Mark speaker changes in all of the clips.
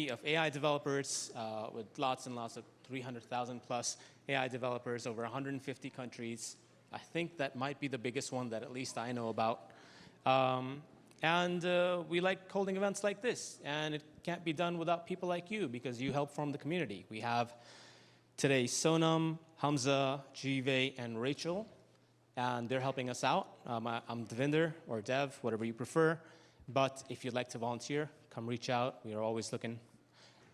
Speaker 1: of AI developers with lots and lots of 300,000 plus AI developers over 150 countries. I think that might be the biggest one that at least I know about. We like holding events like this, and it can't be done without people like you because you help form the community. We have today Sonam, Hamza, Jive, and Rachel, and they're helping us out. I'm Devinder, or Dev, whatever you prefer, but if you'd like to volunteer, come reach out. We are always looking.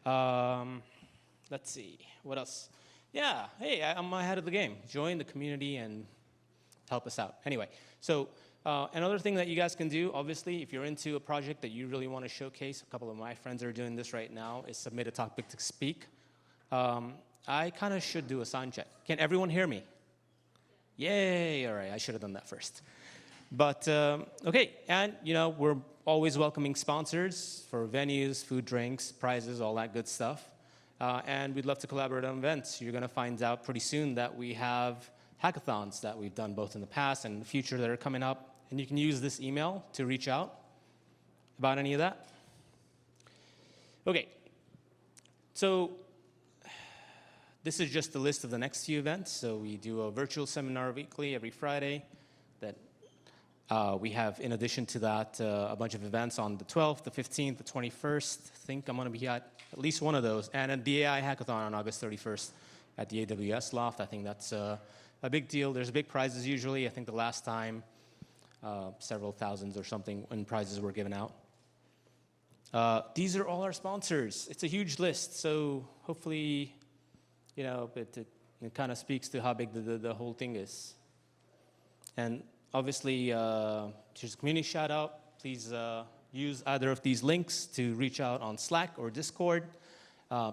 Speaker 1: Let's see, what else? Yeah, hey, I'm ahead of the game. Join the community and help us out. Anyway, so another thing that you guys can do, obviously, if you're into a project that you really want to showcase, a couple of my friends are doing this right now, is submit a topic to speak. I kind of should do a sound check. Can everyone hear me? Yay, all right, I should have done that first. But, okay, and we're always welcoming sponsors for venues, food, drinks, prizes, all that good stuff. And we'd love to collaborate on events. You're gonna find out pretty soon that we have hackathons that we've done both in the past and in the future that are coming up. And you can use this email to reach out about any of that. Okay, so this is just the list of the next few events. So we do a virtual seminar weekly every Friday that we have, in addition to that, a bunch of events on the 12th, the 15th, the 21st. I think I'm going to be at least one of those. And at the AI Hackathon on August 31st at the AWS Loft. I think that's a big deal. There's big prizes usually. I think the last time, several thousands or something when prizes were given out. These are all our sponsors. It's a huge list. So hopefully, it kind of speaks to how big the whole thing is. And obviously, here's a community shout out. Please use either of these links to reach out on Slack or Discord.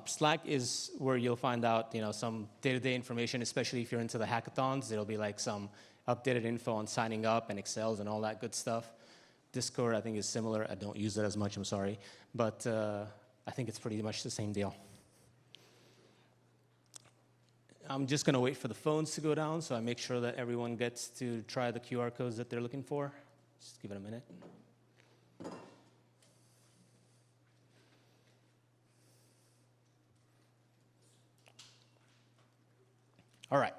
Speaker 1: Slack is where you'll find out, some day-to-day information, especially if you're into the hackathons. There'll be like some updated info on signing up and Excels and all that good stuff. Discord, I think, is similar. I don't use it as much, I'm sorry. But I think it's pretty much the same deal. I'm just going to wait for the phones to go down so I make sure that everyone gets to try the QR codes that they're looking for. Just give it a minute. All right.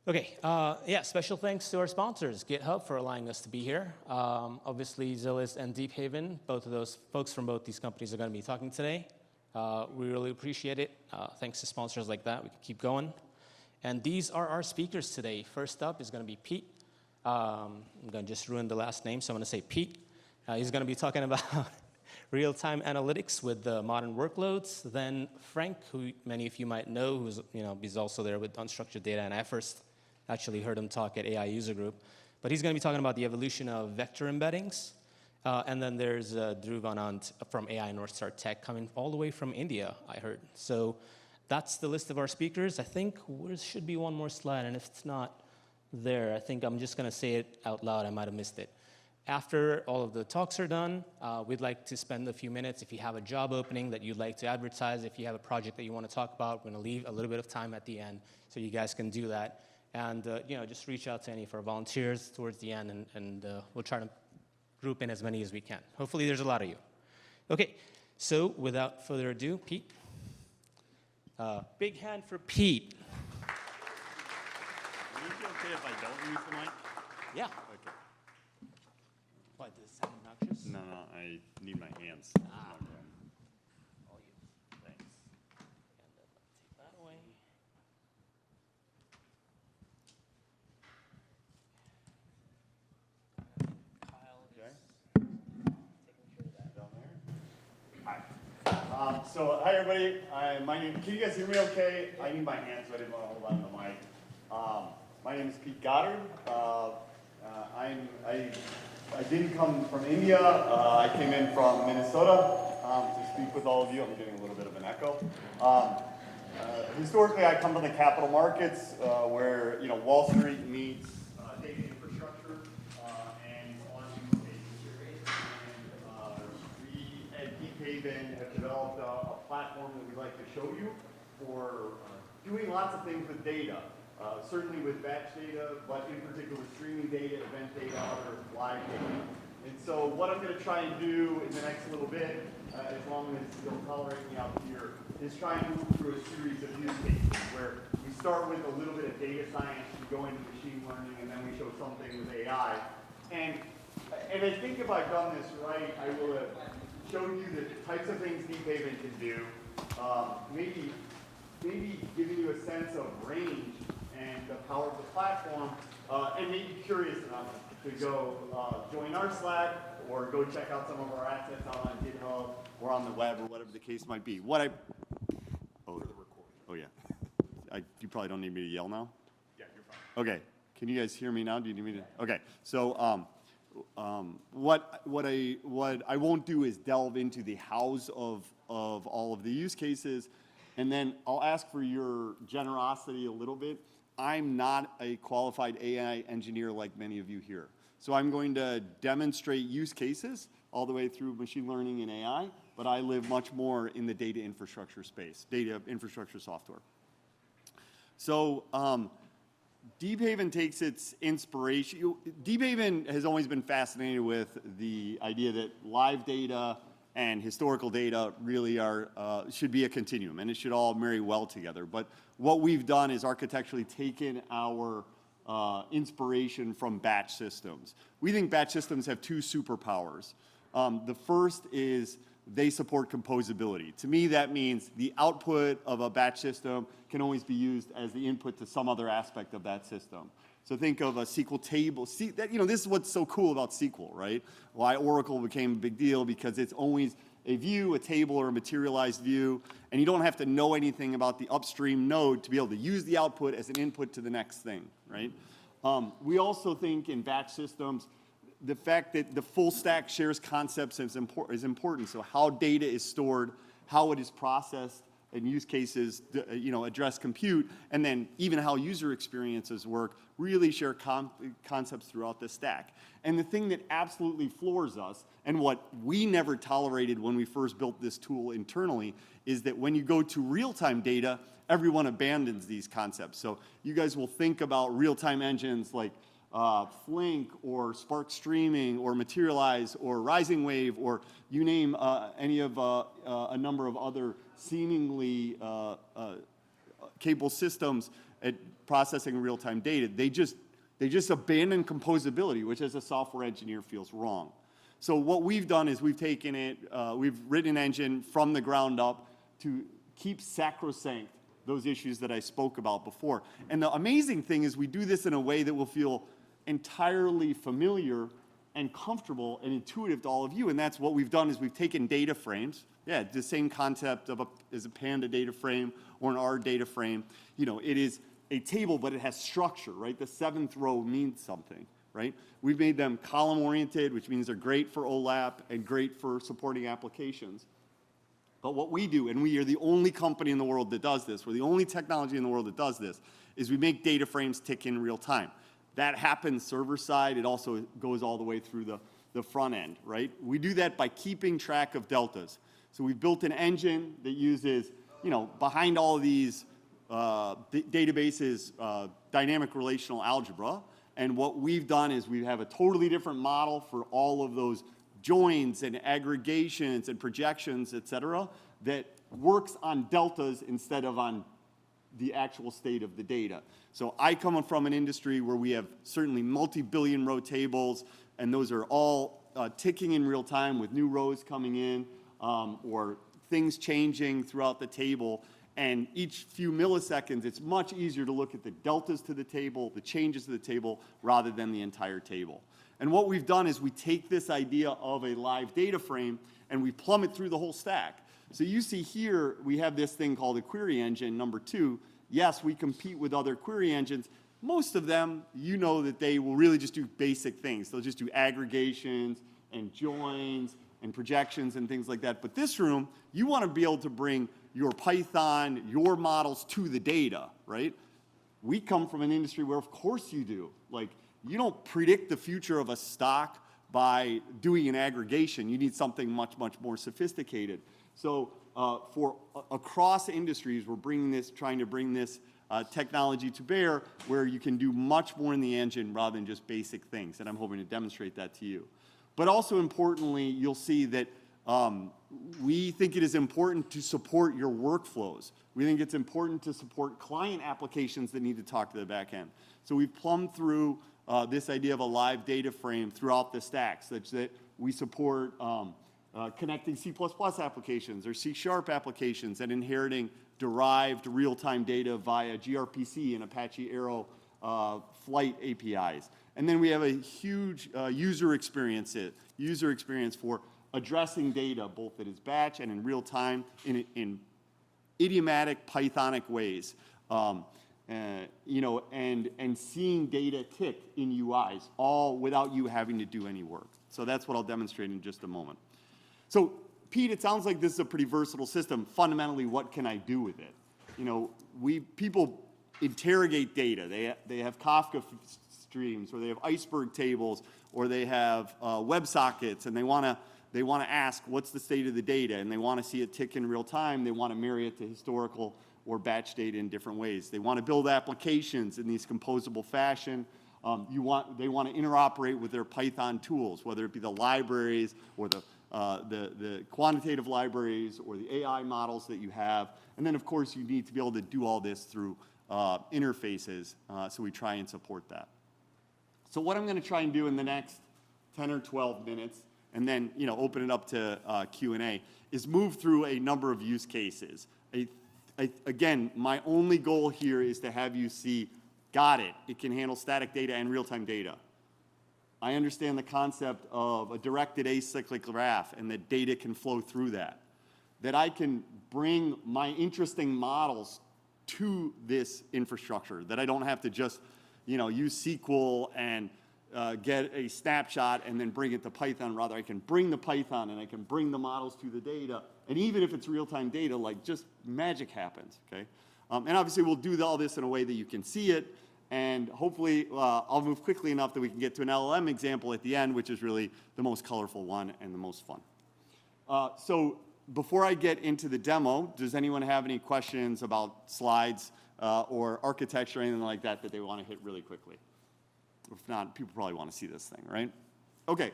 Speaker 1: Okay, yeah, special thanks to our sponsors, GitHub, for allowing us to be here. Obviously, Zilliz and Deephaven, both of those folks from both these companies are going to be talking today. We really appreciate it. Thanks to sponsors like that, we can keep going. And these are our speakers today. First up is going to be Pete. I'm going to just ruin the last name, so I'm going to say Pete. He's going to be talking about real-time analytics with modern workloads. Then Frank, who many of you might know, who's he's also there with unstructured data, and I first actually heard him talk at AI User Group. But he's going to be talking about the evolution of vector embeddings. And then there's Dhruv Anand from AI Northstar Tech coming all the way from India, I heard. So that's the list of our speakers. I think there should be one more slide, and if it's not there, I think I'm just going to say it out loud. I might have missed it. After all of the talks are done, we'd like to spend a few minutes. If you have a job opening that you'd like to advertise, if you have a project that you want to talk about, we're going to leave a little bit of time at the end so you guys can do that. And just reach out to any of our volunteers towards the end, and we'll try to group in as many as we can. Hopefully there's a lot of you. Okay, so without further ado, Pete. Big hand for Pete.
Speaker 2: Would it be okay if I don't use the mic?
Speaker 1: Yeah.
Speaker 2: Okay.
Speaker 1: Why, does it sound obnoxious?
Speaker 2: No, I need my hands.
Speaker 1: All you. Thanks. And then let's take that away.
Speaker 2: Hi everybody. Can you guys hear me okay? I need my hands, so I didn't want to hold on to the mic. My name is Pete Goddard. I didn't come from India. I came in from Minnesota to speak with all of you. I'm getting a little bit of an echo. Historically, I come from the capital markets where Wall Street meets data infrastructure and on use cases. And we at Deephaven have developed a platform that we'd like to show you for doing lots of things with data. Certainly with batch data, but in particular streaming data, event data, other live data. And so what I'm going to try and do in the next little bit as long as you'll tolerate me out here, is try and move through a series of use cases where we start with a little bit of data science, we go into machine learning, and then we show something with AI. And I think if I've done this right, I will have showed you the types of things Deephaven can do, maybe giving you a sense of range and the power of the platform, and maybe curious enough to go join our Slack or go check out some of our assets out on GitHub or on the web or whatever the case might be. Oh yeah. You probably don't need me to yell now?
Speaker 3: Yeah, you're fine.
Speaker 2: Okay. Can you guys hear me now? Do you need me to? Okay. So what I won't do is delve into the hows of all of the use cases, and then I'll ask for your generosity a little bit. I'm not a qualified AI engineer like many of you here. So I'm going to demonstrate use cases all the way through machine learning and AI, but I live much more in the data infrastructure space, data infrastructure software. So Deephaven takes its inspiration. Deephaven has always been fascinated with the idea that live data and historical data really should be a continuum, and it should all marry well together. But what we've done is architecturally taken our inspiration from batch systems. We think batch systems have two superpowers. The first is they support composability. To me, that means the output of a batch system can always be used as the input to some other aspect of that system. So think of a SQL table. See, this is what's so cool about SQL, right? Why Oracle became a big deal, because it's always a view, a table, or a materialized view, and you don't have to know anything about the upstream node to be able to use the output as an input to the next thing, right? We also think in batch systems, the fact that the full stack shares concepts is important. So how data is stored, how it is processed, and use cases, address compute, and then even how user experiences work, really share concepts throughout the stack. And the thing that absolutely floors us, and what we never tolerated when we first built this tool internally, is that when you go to real-time data, everyone abandons these concepts. So you guys will think about real-time engines like Flink or Spark Streaming or Materialize or Rising Wave, or you name any of a number of other seemingly capable systems at processing real-time data. They just abandon composability, which as a software engineer feels wrong. So what we've done is we've taken it, we've written an engine from the ground up to keep sacrosanct those issues that I spoke about before. And the amazing thing is we do this in a way that will feel entirely familiar and comfortable and intuitive to all of you. And that's what we've done is we've taken data frames. Yeah, the same concept of as a Panda data frame or an R data frame. It is a table, but it has structure, right? The seventh row means something, right? We've made them column-oriented, which means they're great for OLAP and great for supporting applications. But what we do, and we are the only company in the world that does this, we're the only technology in the world that does this, is we make data frames tick in real time. That happens server side. It also goes all the way through the front end, right? We do that by keeping track of deltas. So we've built an engine that uses, behind all of these databases, dynamic relational algebra. And what we've done is we have a totally different model for all of those joins and aggregations and projections, et cetera, that works on deltas instead of on the actual state of the data. So I come from an industry where we have certainly multi-billion row tables, and those are all ticking in real time with new rows coming in or things changing throughout the table. And each few milliseconds, it's much easier to look at the deltas to the table, the changes to the table, rather than the entire table. And what we've done is we take this idea of a live data frame and we plumb it through the whole stack. So you see here, we have this thing called a query engine, number 2. Yes, we compete with other query engines. Most of them, that they will really just do basic things. They'll just do aggregations and joins and projections and things like that. But this room, you want to be able to bring your Python, your models to the data, right? We come from an industry where, of course, you do. Like, you don't predict the future of a stock by doing an aggregation. You need something much, much more sophisticated. So for across industries, we're trying to bring this technology to bear where you can do much more in the engine rather than just basic things. And I'm hoping to demonstrate that to you. But also importantly, you'll see that We think it is important to support your workflows. We think it's important to support client applications that need to talk to the back end. So we've plumbed through this idea of a live data frame throughout the stack, such that we support connecting C++ applications or C# applications and inheriting derived real-time data via gRPC and Apache Arrow flight APIs. And then we have a huge user experience for addressing data, both that is batch and in real time, in idiomatic Pythonic ways. You know, and seeing data tick in UIs, all without you having to do any work. So that's what I'll demonstrate in just a moment. So Pete, it sounds like this is a pretty versatile system. Fundamentally, what can I do with it? You know, people interrogate data. They have Kafka streams, or they have iceberg tables, or they have WebSockets, and they want to ask what's the state of the data, and they want to see it tick in real time. They want to marry it to historical or batch data in different ways. They want to build applications in these composable fashion. They want to interoperate with their Python tools, whether it be the libraries or the quantitative libraries or the AI models that you have. And then, of course, you need to be able to do all this through interfaces, so we try and support that. So what I'm going to try and do in the next 10 or 12 minutes, and then open it up to Q&A, is move through a number of use cases. Again, my only goal here is to have you see, got it, it can handle static data and real-time data. I understand the concept of a directed acyclic graph and that data can flow through that. That I can bring my interesting models to this infrastructure, that I don't have to just use SQL and get a snapshot and then bring it to Python. Rather, I can bring the Python and I can bring the models to the data. And even if it's real-time data, like just magic happens, okay? And obviously, we'll do all this in a way that you can see it. And hopefully, I'll move quickly enough that we can get to an LLM example at the end, which is really the most colorful one and the most fun. So before I get into the demo, does anyone have any questions about slides or architecture or anything like that that they want to hit really quickly? If not, people probably want to see this thing, right? Okay.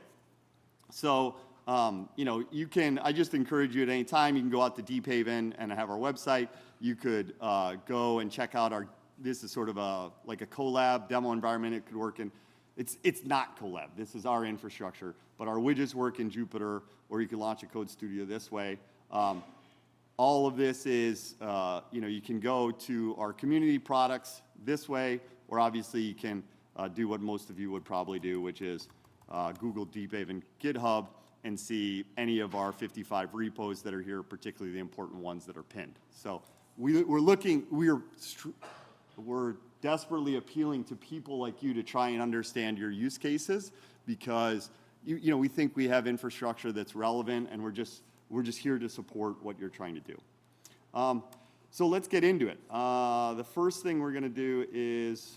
Speaker 2: So, you can, I just encourage you at any time, you can go out to Deephaven and have our website. You could go and check out this is sort of like a collab demo environment. It could work in, it's not collab. This is our infrastructure, but our widgets work in Jupyter, or you can launch a code studio this way. All of this is, you can go to our community products this way, or obviously you can do what most of you would probably do, which is Google Deephaven GitHub and see any of our 55 repos that are here, particularly the important ones that are pinned. So we're desperately appealing to people like you to try and understand your use cases, because we think we have infrastructure that's relevant, and we're just here to support what you're trying to do. So let's get into it. The first thing we're going to do is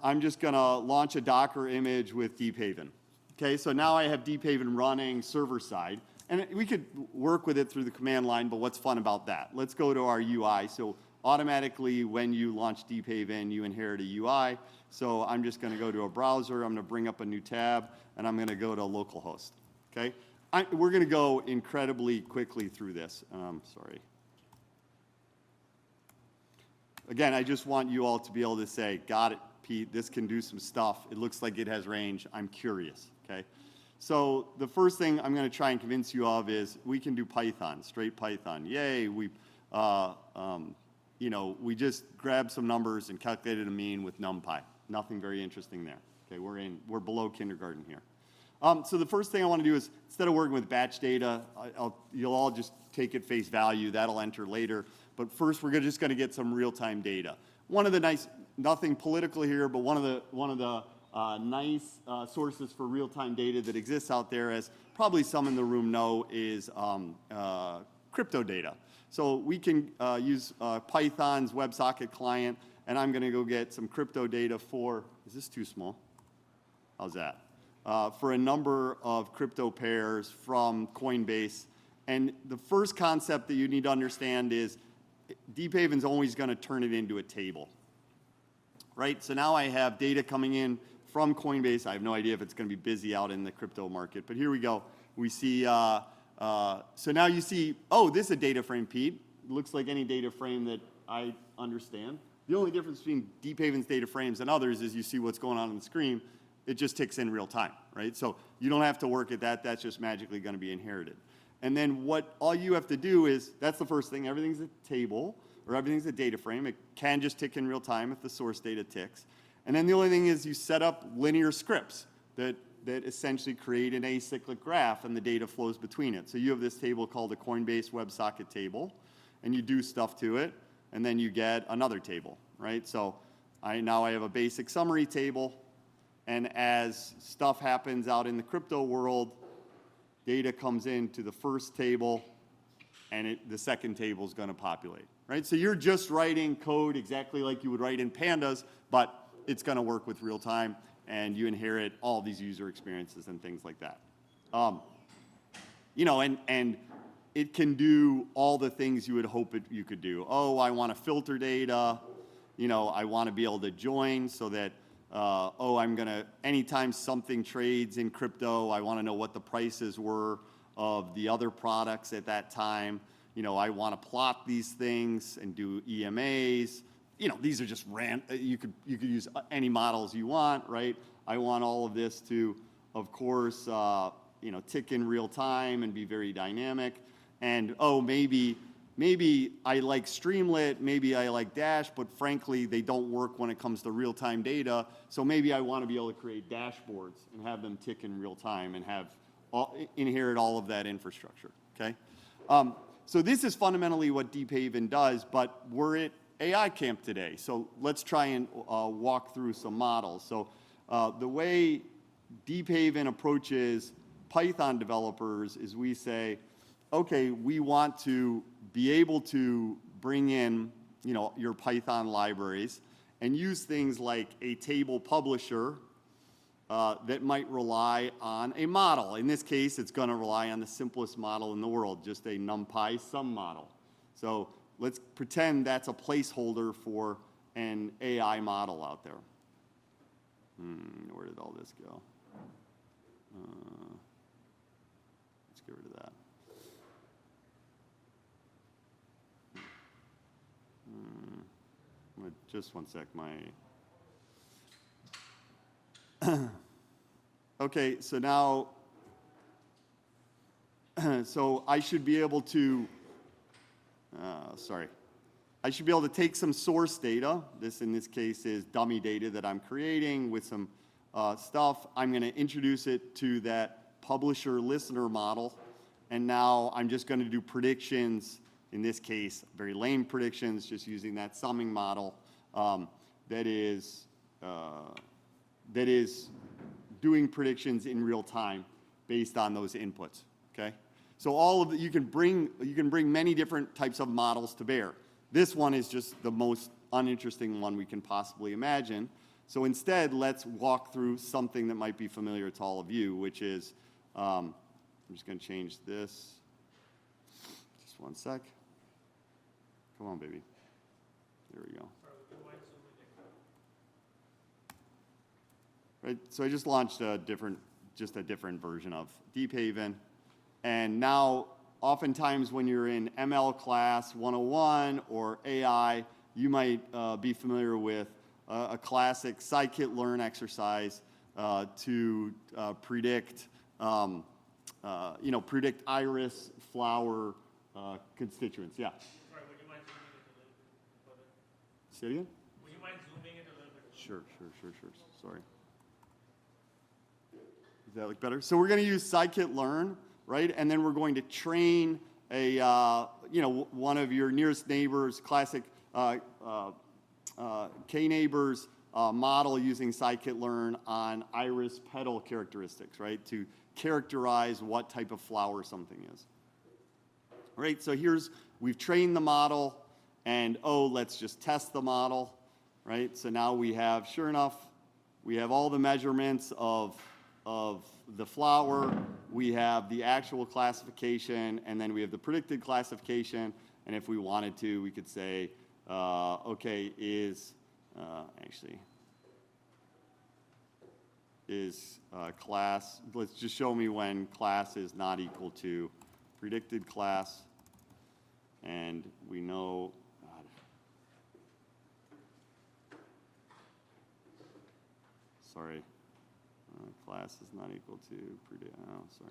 Speaker 2: I'm just going to launch a Docker image with Deephaven. Okay, so now I have Deephaven running server side, and we could work with it through the command line, but what's fun about that? Let's go to our UI. So automatically, when you launch Deephaven, you inherit a UI. So I'm just going to go to a browser. I'm going to bring up a new tab, and I'm going to go to localhost. Okay, we're going to go incredibly quickly through this. Sorry. Again, I just want you all to be able to say, got it, Pete, this can do some stuff. It looks like it has range. I'm curious, okay? So the first thing I'm going to try and convince you of is we can do Python, straight Python. Yay, we just grabbed some numbers and calculated a mean with NumPy. Nothing very interesting there. Okay, we're below kindergarten here. So the first thing I want to do is, instead of working with batch data, you'll all just take it face value. That'll enter later. But first, we're just going to get some real-time data. One of the nice, nothing political here, but one of the nice sources for real-time data that exists out there, as probably some in the room know, is crypto data. So we can use Python's WebSocket client, and I'm going to go get some crypto data for, is this too small? How's that? For a number of crypto pairs from Coinbase. And the first concept that you need to understand is Deephaven's always going to turn it into a table, right? So now I have data coming in from Coinbase. I have no idea if it's going to be busy out in the crypto market, but here we go. We see, so now you see, oh, this is a data frame, Pete. It looks like any data frame that I understand. The only difference between Deephaven's data frames and others is you see what's going on the screen. It just ticks in real time, right? So you don't have to work at that. That's just magically going to be inherited. And then what all you have to do is, that's the first thing, everything's a table, or everything's a data frame. It can just tick in real time if the source data ticks. And then the only thing is you set up linear scripts that essentially create an acyclic graph, and the data flows between it. So you have this table called a Coinbase WebSocket table, and you do stuff to it, and then you get another table, right? So now I have a basic summary table, and as stuff happens out in the crypto world, data comes into the first table, and the second table is going to populate, right? So you're just writing code exactly like you would write in pandas, but it's going to work with real time, and you inherit all these user experiences and things like that. You know, and it can do all the things you would hope you could do. Oh, I want to filter data. You know, I want to be able to join so that, anytime something trades in crypto, I want to know what the prices were of the other products at that time. You know, I want to plot these things and do EMAs. You know, these are just you could use any models you want, right? I want all of this to, of course, you know, tick in real time and be very dynamic. And maybe I like Streamlit, maybe I like Dash, but frankly, they don't work when it comes to real-time data. So maybe I want to be able to create dashboards and have them tick in real time and inherit all of that infrastructure, okay? So this is fundamentally what Deephaven does, but we're at AI Camp today. So let's try and walk through some models. So the way Deephaven approaches Python developers is we say, okay, we want to be able to bring in, you know, your Python libraries and use things like a table publisher that might rely on a model. In this case, it's going to rely on the simplest model in the world, just a NumPy sum model. So let's pretend that's a placeholder for an AI model out there. Where did all this go? Let's get rid of that. Just one sec, okay, so now, so I should be able to, I should be able to take some source data. This, in this case, is dummy data that I'm creating with some stuff. I'm going to introduce it to that publisher-listener model, and now I'm just going to do predictions. In this case, very lame predictions, just using that summing model that is doing predictions in real time based on those inputs. Okay, so all of you can bring many different types of models to bear. This one is just the most uninteresting one we can possibly imagine. So instead, let's walk through something that might be familiar to all of you, which is I'm just going to change this. Just one sec. Come on, baby. There we go. Right, so I just launched a different version of Deephaven. And now, oftentimes when you're in ML class 101 or AI, you might be familiar with a classic scikit-learn exercise to predict, predict iris flower constituents. Yeah.
Speaker 3: Sorry, would you mind zooming it a little bit further?
Speaker 2: Say it again?
Speaker 3: Would you mind zooming it a little bit further?
Speaker 2: Sure. Sorry. Does that look better? So we're going to use scikit-learn, right? And then we're going to train a, one of your nearest neighbors, classic K-neighbors model using scikit-learn on iris petal characteristics, right? To characterize what type of flower something is. Right, so we've trained the model, and let's just test the model, right? So now we have, sure enough, we have all the measurements of the flower, we have the actual classification, and then we have the predicted classification, and if we wanted to, we could say, is class. Let's just show me when class is not equal to predicted class. And we know, God. Sorry, class is not equal to predict, oh, sorry.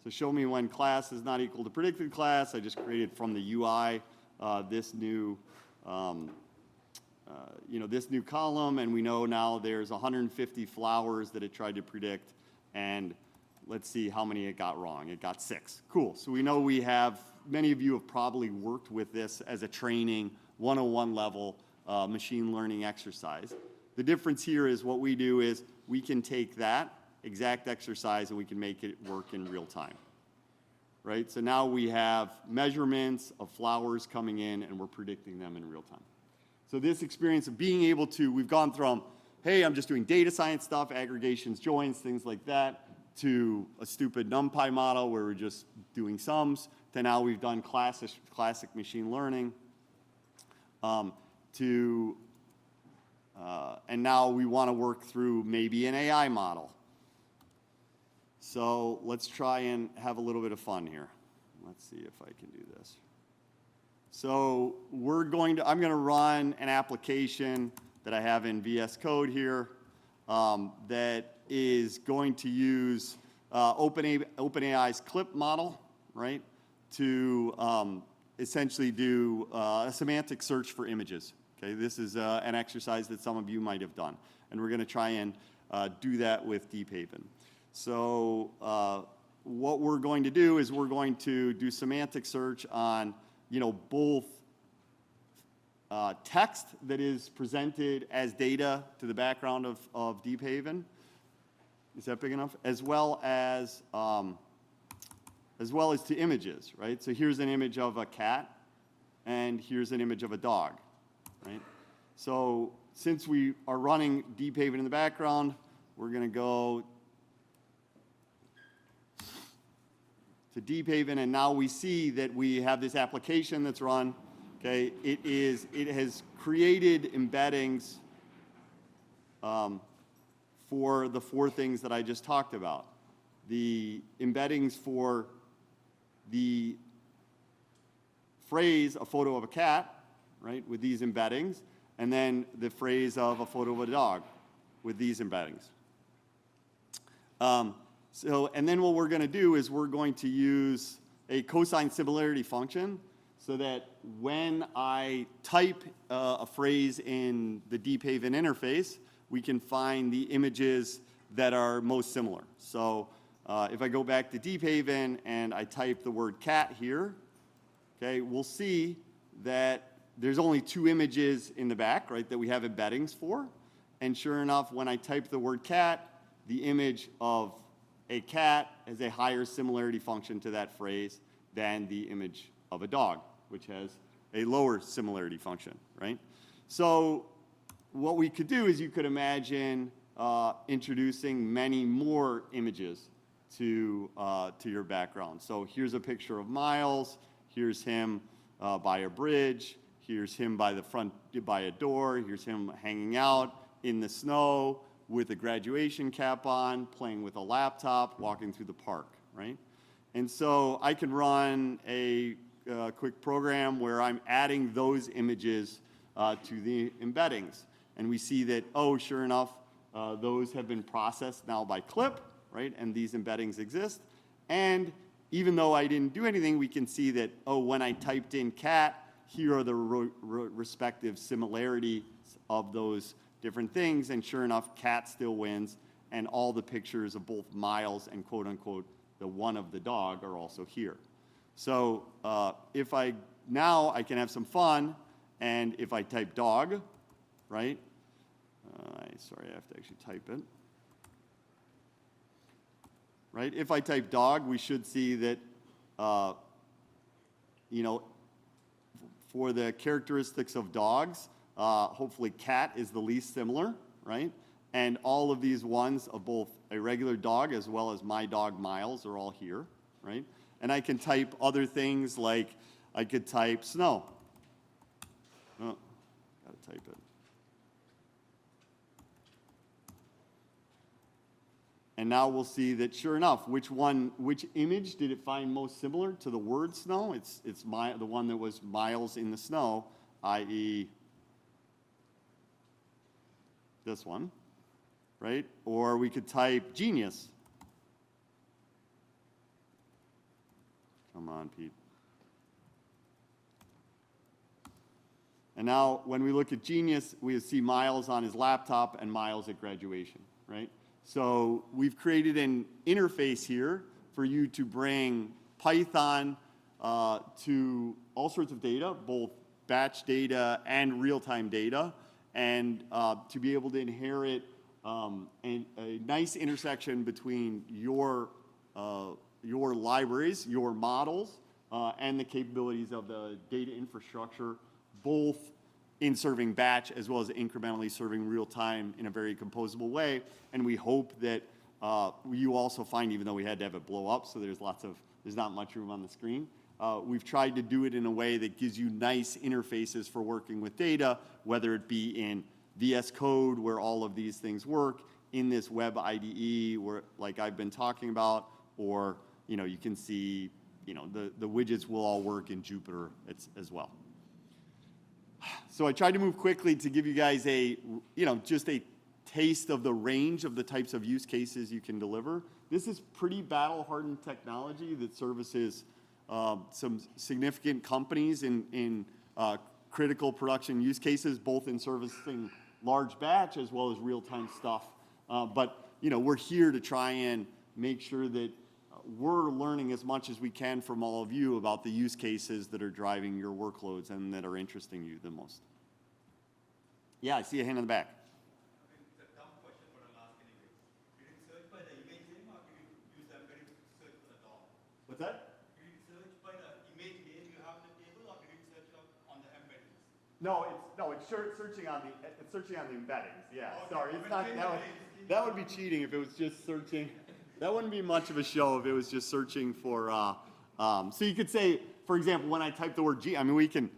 Speaker 2: So show me when class is not equal to predicted class. I just created from the UI this new, this new column, and we know now there's 150 flowers that it tried to predict, and let's see how many it got wrong. It got 6. Cool. So we know we have, many of you have probably worked with this as a training 101 level machine learning exercise. The difference here is what we do is we can take that exact exercise and we can make it work in real time, right? So now we have measurements of flowers coming in and we're predicting them in real time. So this experience of being able to, we've gone from, hey, I'm just doing data science stuff, aggregations, joins, things like that, to a stupid NumPy model where we're just doing sums, to now we've done classic machine learning, and now we want to work through maybe an AI model. So let's try and have a little bit of fun here. Let's see if I can do this. So I'm going to run an application that I have in VS Code here that is going to use OpenAI's CLIP model, right, to essentially do a semantic search for images. Okay, this is an exercise that some of you might have done, and we're going to try and do that with Deephaven. So what we're going to do is we're going to do semantic search on, both text that is presented as data to the background of Deephaven. Is that big enough? As well as to images, right? So here's an image of a cat, and here's an image of a dog, right? So since we are running Deephaven in the background, we're going to go to Deephaven, and now we see that we have this application that's run. Okay, it has created embeddings for the 4 things that I just talked about. The embeddings for the phrase, a photo of a cat, right, with these embeddings, and then the phrase of a photo of a dog with these embeddings. And then what we're going to do is we're going to use a cosine similarity function so that when I type a phrase in the Deephaven interface, we can find the images that are most similar. So if I go back to Deephaven and I type the word cat here, okay, we'll see that there's only 2 images in the back, right, that we have embeddings for. And sure enough, when I type the word cat, the image of a cat has a higher similarity function to that phrase than the image of a dog, which has a lower similarity function, right? So what we could do is you could imagine introducing many more images to your background. So here's a picture of Miles. Here's him by a bridge. Here's him by a door. Here's him hanging out in the snow with a graduation cap on, playing with a laptop, walking through the park, right? And so I can run a quick program where I'm adding those images to the embeddings. And we see that, oh, sure enough, those have been processed now by CLIP, right? And these embeddings exist. And even though I didn't do anything, we can see that, oh, when I typed in cat, here are the respective similarities of those different things, and sure enough, cat still wins, and all the pictures of both Miles and quote-unquote the one of the dog are also here. So now I can have some fun, and if I type dog, right? Sorry, I have to actually type it. Right, if I type dog, we should see that, for the characteristics of dogs, hopefully cat is the least similar, right? And all of these ones of both a regular dog as well as my dog Miles are all here, right? And I can type other things like I could type snow. Oh, gotta type it. And now we'll see that sure enough, which image did it find most similar to the word snow? It's the one that was miles in the snow, i.e. this one, right? Or we could type genius. Come on, Pete. And now when we look at genius, we see Miles on his laptop and Miles at graduation, right? So we've created an interface here for you to bring Python to all sorts of data, both batch data and real-time data, and to be able to inherit a nice intersection between your libraries, your models, and the capabilities of the data infrastructure, both in serving batch as well as incrementally serving real time in a very composable way. And we hope that you also find, even though we had to have it blow up, so there's not much room on the screen, we've tried to do it in a way that gives you nice interfaces for working with data, whether it be in VS Code, where all of these things work, in this web IDE, where, like I've been talking about, or you can see the widgets will all work in Jupyter as well. So I tried to move quickly to give you guys just a taste of the range of the types of use cases you can deliver. This is pretty battle-hardened technology that services some significant companies in critical production use cases, both in servicing large batch as well as real-time stuff. But we're here to try and make sure that we're learning as much as we can from all of you about the use cases that are driving your workloads and that are interesting you the most. Yeah, I see a hand in the back.
Speaker 4: It's a dumb question, but I'll ask anyway. Did it search by the image name or did you use the embedding search at all?
Speaker 2: What's that?
Speaker 4: Did it search by the image name you have in the table or did it search on the embeddings?
Speaker 2: No, it's searching on the embeddings. Yeah,
Speaker 4: Okay.
Speaker 2: sorry, it's not that would be cheating if it was just searching. That wouldn't be much of a show if it was just searching for. So you could say, for example, when I type the word G, I mean we can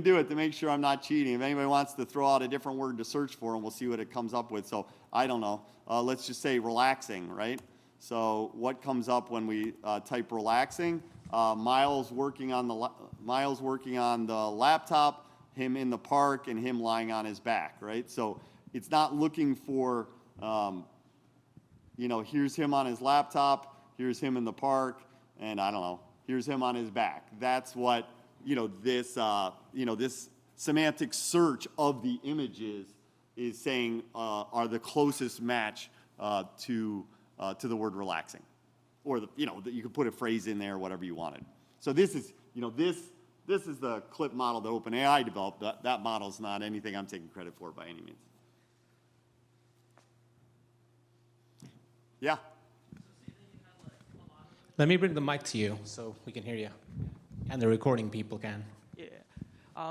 Speaker 2: do it to make sure I'm not cheating. If anybody wants to throw out a different word to search for, and we'll see what it comes up with. So I don't know. Let's just say relaxing, right? So what comes up when we type relaxing? Miles working on the laptop, him in the park, and him lying on his back, right? So it's not looking for. Here's him on his laptop, here's him in the park, and I don't know, here's him on his back. That's what, this semantic search of the images is saying are the closest match to the word relaxing. Or, that you could put a phrase in there, whatever you wanted. So this is, this is the clip model that OpenAI developed. That model's not anything I'm taking credit for by any means. Yeah.
Speaker 1: Let me bring the mic to you so we can hear you, and the recording people can.
Speaker 5: Yeah.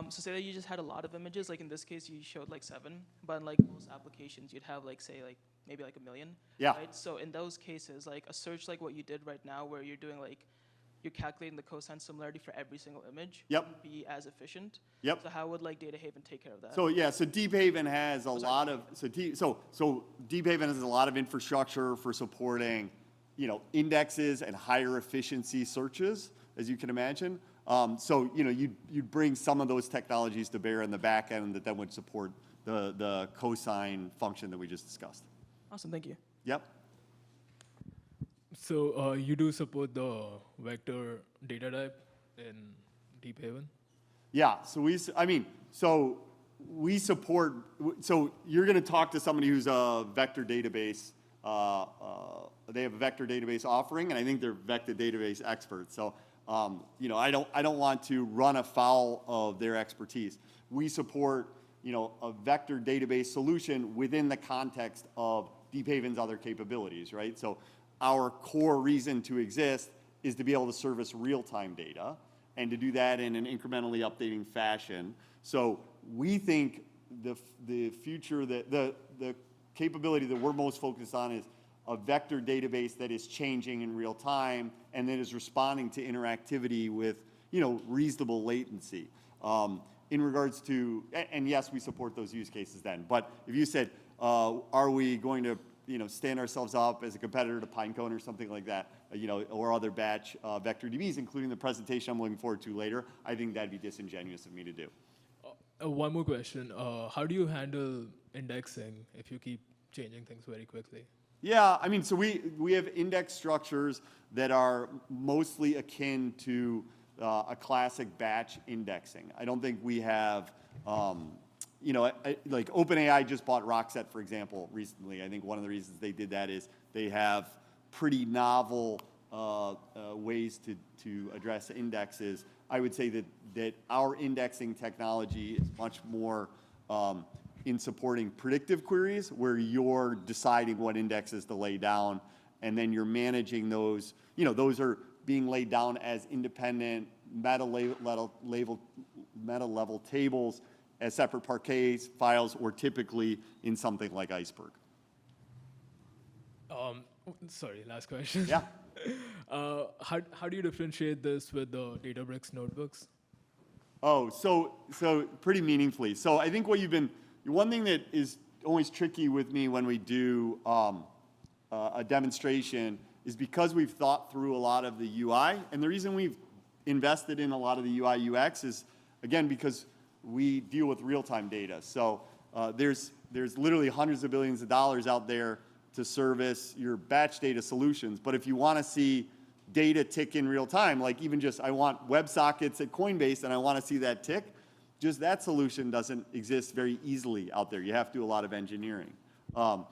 Speaker 5: So say that you just had a lot of images, like in this case you showed like 7, but in like most applications you'd have like maybe like 1 million.
Speaker 2: Yeah.
Speaker 5: Right? So in those cases, like a search like what you did right now, where you're doing you're calculating the cosine similarity for every single image.
Speaker 2: Yep.
Speaker 5: Wouldn't be as efficient.
Speaker 2: Yep.
Speaker 5: So how would Deephaven take care of that?
Speaker 2: So Deephaven has a lot of Deephaven has a lot of infrastructure for supporting, indexes and higher efficiency searches, as you can imagine. You'd bring some of those technologies to bear in the back end that then would support the cosine function that we just discussed.
Speaker 5: Awesome, thank you.
Speaker 2: Yep.
Speaker 6: So you do support the vector data type in Deephaven?
Speaker 2: Yeah, so we support, so you're going to talk to somebody who's a vector database, they have a vector database offering, and I think they're vector database experts. So, I don't want to run afoul of their expertise. We support, a vector database solution within the context of Deephaven's other capabilities, right? So our core reason to exist is to be able to service real-time data and to do that in an incrementally updating fashion. So we think the future, the capability that we're most focused on is a vector database that is changing in real time and that is responding to interactivity with, reasonable latency. in regards to, and yes, we support those use cases then, but if you said, are we going to stand ourselves up as a competitor to Pinecone or something like that, or other batch vector DBs, including the presentation I'm looking forward to later, I think that'd be disingenuous of me to do.
Speaker 6: One more question. How do you handle indexing if you keep changing things very quickly?
Speaker 2: Yeah, I mean, so we have index structures that are mostly akin to a classic batch indexing. I don't think we have, like OpenAI just bought Rockset, for example, recently. I think one of the reasons they did that is they have pretty novel ways to address indexes. I would say that our indexing technology is much more in supporting predictive queries, where you're deciding what indexes to lay down, and then you're managing those. Those are being laid down as independent meta-level tables as separate Parquet files, or typically in something like Iceberg.
Speaker 6: Sorry, last question.
Speaker 2: Yeah.
Speaker 6: How do you differentiate this with the Databricks notebooks?
Speaker 2: Oh, so pretty meaningfully. So I think one thing that is always tricky with me when we do a demonstration is because we've thought through a lot of the UI, and the reason we've invested in a lot of the UI UX is, again, because we deal with real-time data. So there's literally hundreds of billions of dollars out there to service your batch data solutions. But if you want to see data tick in real time, like even just I want WebSockets at Coinbase and I want to see that tick, just that solution doesn't exist very easily out there. You have to do a lot of engineering. I've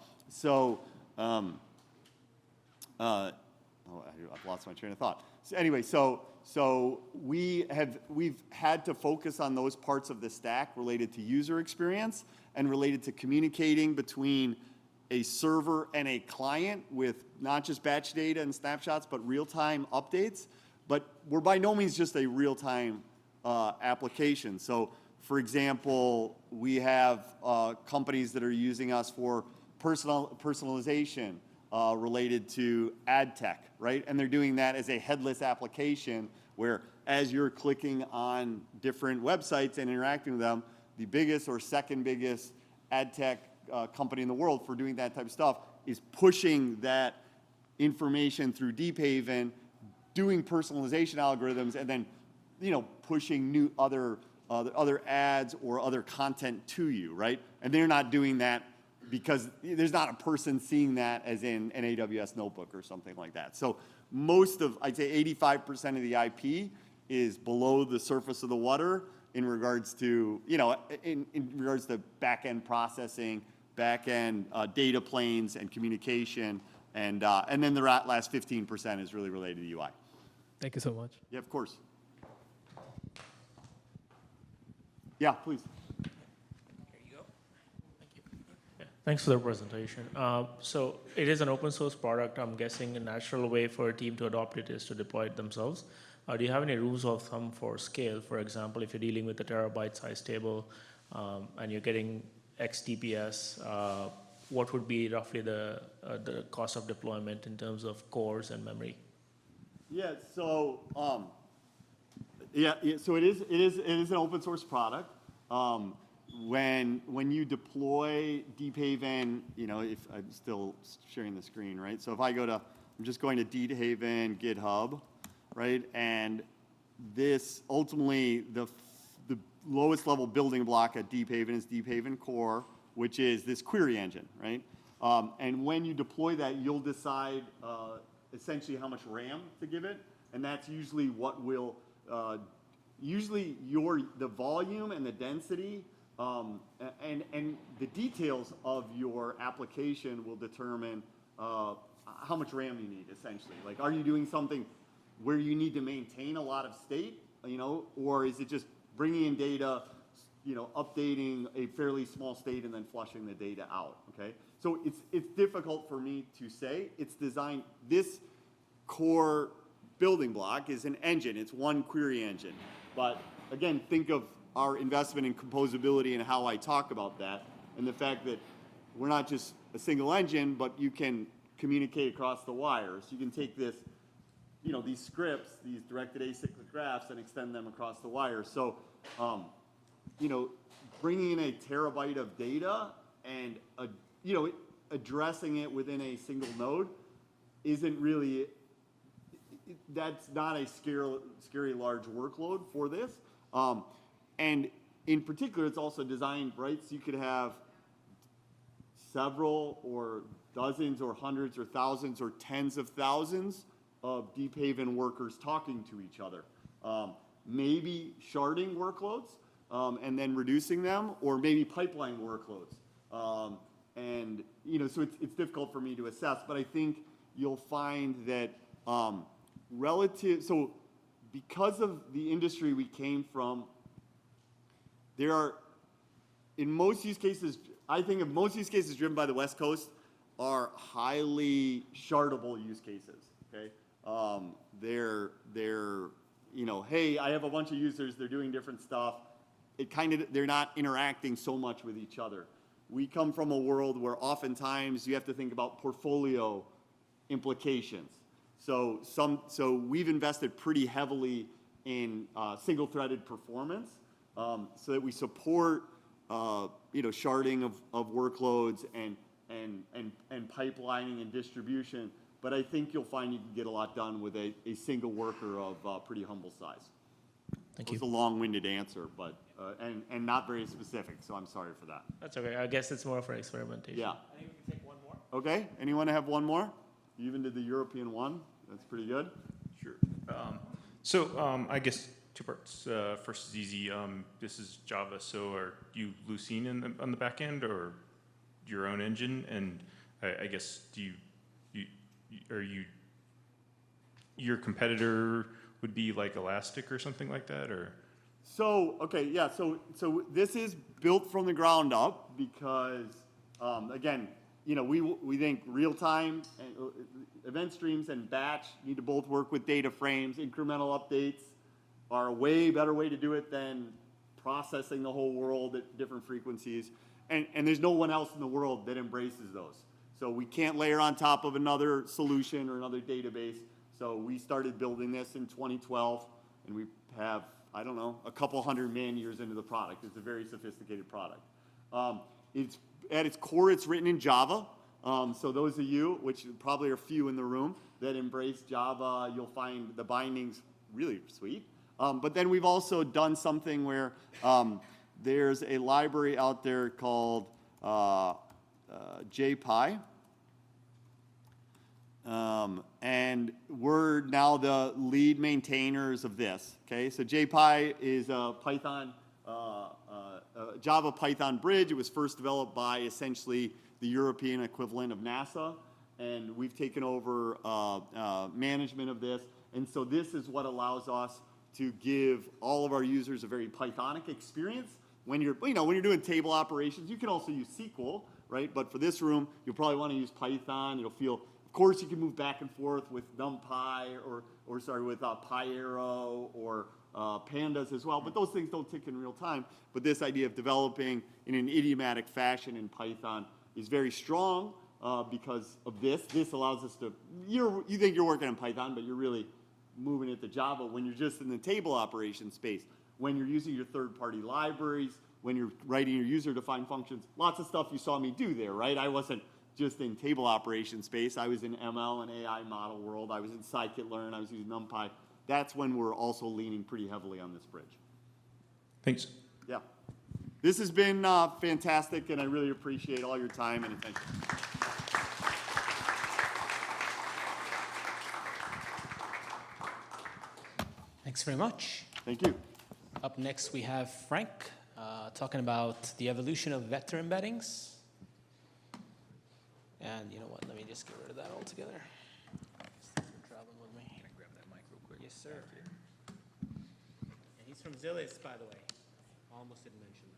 Speaker 2: lost my train of thought. So anyway, we've had to focus on those parts of the stack related to user experience and related to communicating between a server and a client with not just batch data and snapshots, but real-time updates. But we're by no means just a real-time application. So, for example, we have companies that are using us for personalization related to ad tech, right? And they're doing that as a headless application where as you're clicking on different websites and interacting with them, the biggest or second biggest ad tech company in the world for doing that type of stuff is pushing that information through Deephaven, doing personalization algorithms, and then pushing new other ads or other content to you, right? And they're not doing that because there's not a person seeing that as in an AWS notebook or something like that. So I'd say 85% of the IP is below the surface of the water in regards to, in regards to back-end processing, back-end data planes and communication, and then the last 15% is really related to UI.
Speaker 6: Thank you so much.
Speaker 2: Yeah, of course. Yeah, please.
Speaker 3: Thanks for the presentation. So it is an open source product. I'm guessing a natural way for a team to adopt it is to deploy it themselves. Do you have any rules of thumb for scale? For example, if you're dealing with a terabyte size table and you're getting X TPS, what would be roughly the cost of deployment in terms of cores and memory?
Speaker 2: Yeah, so so it is an open source product. When you deploy Deephaven, if I'm still sharing the screen, right? So if I'm just going to Deephaven GitHub, right? And this ultimately, the lowest level building block at Deephaven is Deephaven Core, which is this query engine, right? And when you deploy that, you'll decide essentially how much RAM to give it, and that's usually what will, the volume and the density and the details of your application will determine how much RAM you need, essentially. Like, are you doing something where you need to maintain a lot of state, or is it just bringing in data, updating a fairly small state and then flushing the data out, okay? So it's difficult for me to say. It's designed, this core building block is an engine. It's one query engine. But again, think of our investment in composability and how I talk about that, and the fact that we're not just a single engine, but you can communicate across the wires. You can take this, these scripts, these directed acyclic graphs, and extend them across the wire. So bringing in a terabyte of data and, addressing it within a single node isn't really, that's not a scary large workload for this. And in particular, it's also designed, right, so you could have several or dozens or hundreds or thousands or tens of thousands of Deephaven workers talking to each other. Maybe sharding workloads and then reducing them, or maybe pipeline workloads. And so it's difficult for me to assess, but I think you'll find that so because of the industry we came from, there are, in most use cases, I think of most use cases driven by the West Coast are highly shardable use cases, okay? Hey, I have a bunch of users, they're doing different stuff. They're not interacting so much with each other. We come from a world where oftentimes you have to think about portfolio implications. So we've invested pretty heavily in single-threaded performance so that we support sharding of workloads and pipelining and distribution. But I think you'll find you can get a lot done with a single worker of pretty humble size.
Speaker 3: Thank you.
Speaker 2: It was a long-winded answer, but and not very specific, so I'm sorry for that.
Speaker 3: That's okay. I guess it's more for experimentation.
Speaker 2: Yeah.
Speaker 1: I think we can take one more.
Speaker 2: Okay. Anyone have one more? You even did the European one. That's pretty good.
Speaker 7: Sure. I guess two parts. First is easy. This is Java. So are you Lucene on the back end, or your own engine? And I guess your competitor would be like Elastic or something like that, or?
Speaker 2: So okay, yeah. So this is built from the ground up because again, we think real time and event streams and batch need to both work with data frames. Incremental updates are a way better way to do it than processing the whole world at different frequencies. And there's no one else in the world that embraces those. So we can't layer on top of another solution or another database. So we started building this in 2012, and we have, I don't know, a couple hundred man years into the product. It's a very sophisticated product. It's at its core, it's written in Java. So those of you, which probably are few in the room, that embrace Java, you'll find the bindings really sweet. But then we've also done something where there's a library out there called JPy. And we're now the lead maintainers of this. Okay, so JPy is a Python, Java Python bridge. It was first developed by essentially the European equivalent of NASA, and we've taken over management of this. And so this is what allows us to give all of our users a very Pythonic experience. When you're doing table operations, you can also use SQL, right? But for this room, you'll probably want to use Python. It'll feel, of course, you can move back and forth with NumPy with PyArrow or Pandas as well. But those things don't tick in real time. But this idea of developing in an idiomatic fashion in Python is very strong because of this. This allows us to, you think you're working in Python, but you're really moving it to Java when you're just in the table operation space, when you're using your third-party libraries, when you're writing your user-defined functions. Lots of stuff you saw me do there, right? I wasn't just in table operation space. I was in ML and AI model world. I was in scikit-learn. I was using NumPy. That's when we're also leaning pretty heavily on this bridge.
Speaker 7: Thanks.
Speaker 2: Yeah. This has been fantastic, and I really appreciate all your time and attention.
Speaker 1: Thanks very much.
Speaker 2: Thank you.
Speaker 1: Up next, we have Frank talking about the evolution of vector embeddings. And you know what? Let me just get rid of that altogether. Thanks for traveling with me.
Speaker 8: Can I grab that mic real quick?
Speaker 1: Yes, sir. And he's from Zilliz, by the way. Almost didn't mention that.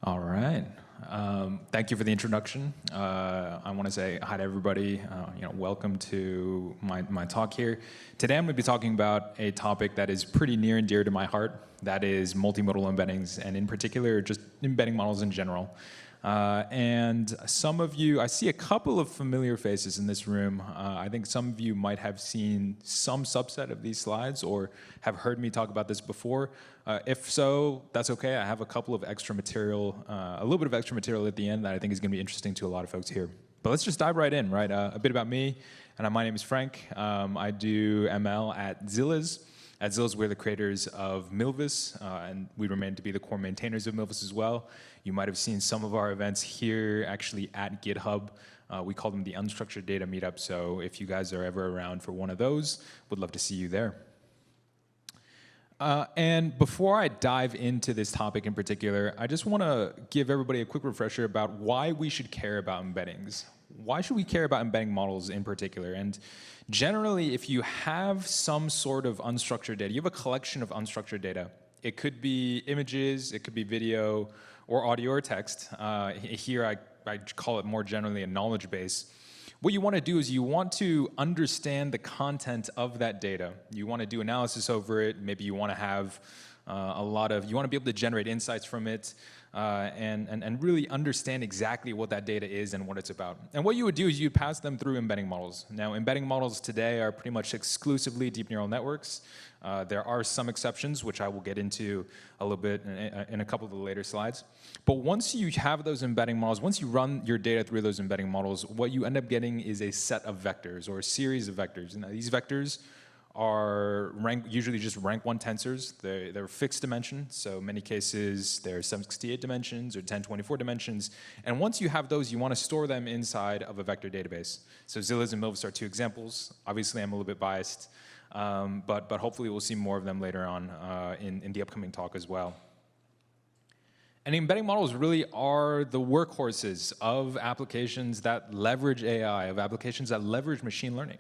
Speaker 8: All right. Thank you for the introduction. I want to say hi to everybody. Welcome to my talk here. Today I'm going to be talking about a topic that is pretty near and dear to my heart. That is multimodal embeddings, and in particular, just embedding models in general. And some of you, I see a couple of familiar faces in this room. I think some of you might have seen some subset of these slides or have heard me talk about this before. If so, that's okay. I have a couple of extra material, a little bit of extra material at the end that I think is going to be interesting to a lot of folks here. But let's just dive right in, right? A bit about me. And my name is Frank. I do ML at Zilliz. At Zilliz, we're the creators of Milvus, and we remain to be the core maintainers of Milvus as well. You might have seen some of our events here actually at GitHub. We call them the Unstructured Data Meetup, so if you guys are ever around for one of those, would love to see you there. And before I dive into this topic in particular, I just want to give everybody a quick refresher about why we should care about embeddings. Why should we care about embedding models in particular? And generally, if you have some sort of unstructured data, you have a collection of unstructured data. It could be images, it could be video, or audio or text. Here, I call it more generally a knowledge base. What you want to do is you want to understand the content of that data. You want to do analysis over it. Maybe you want to have you want to be able to generate insights from it and really understand exactly what that data is and what it's about. And what you would do is you'd pass them through embedding models. Now, embedding models today are pretty much exclusively deep neural networks. There are some exceptions, which I will get into a little bit in a couple of the later slides. But once you have those embedding models, once you run your data through those embedding models, what you end up getting is a set of vectors or a series of vectors. Now, these vectors are usually just rank 1 tensors. They're fixed dimension, so in many cases they're 768 dimensions or 1024 dimensions. And once you have those, you want to store them inside of a vector database. So Zilliz and Milvus are 2 examples. Obviously, I'm a little bit biased, but hopefully we'll see more of them later on in the upcoming talk as well. And embedding models really are the workhorses of applications that leverage AI, of applications that leverage machine learning.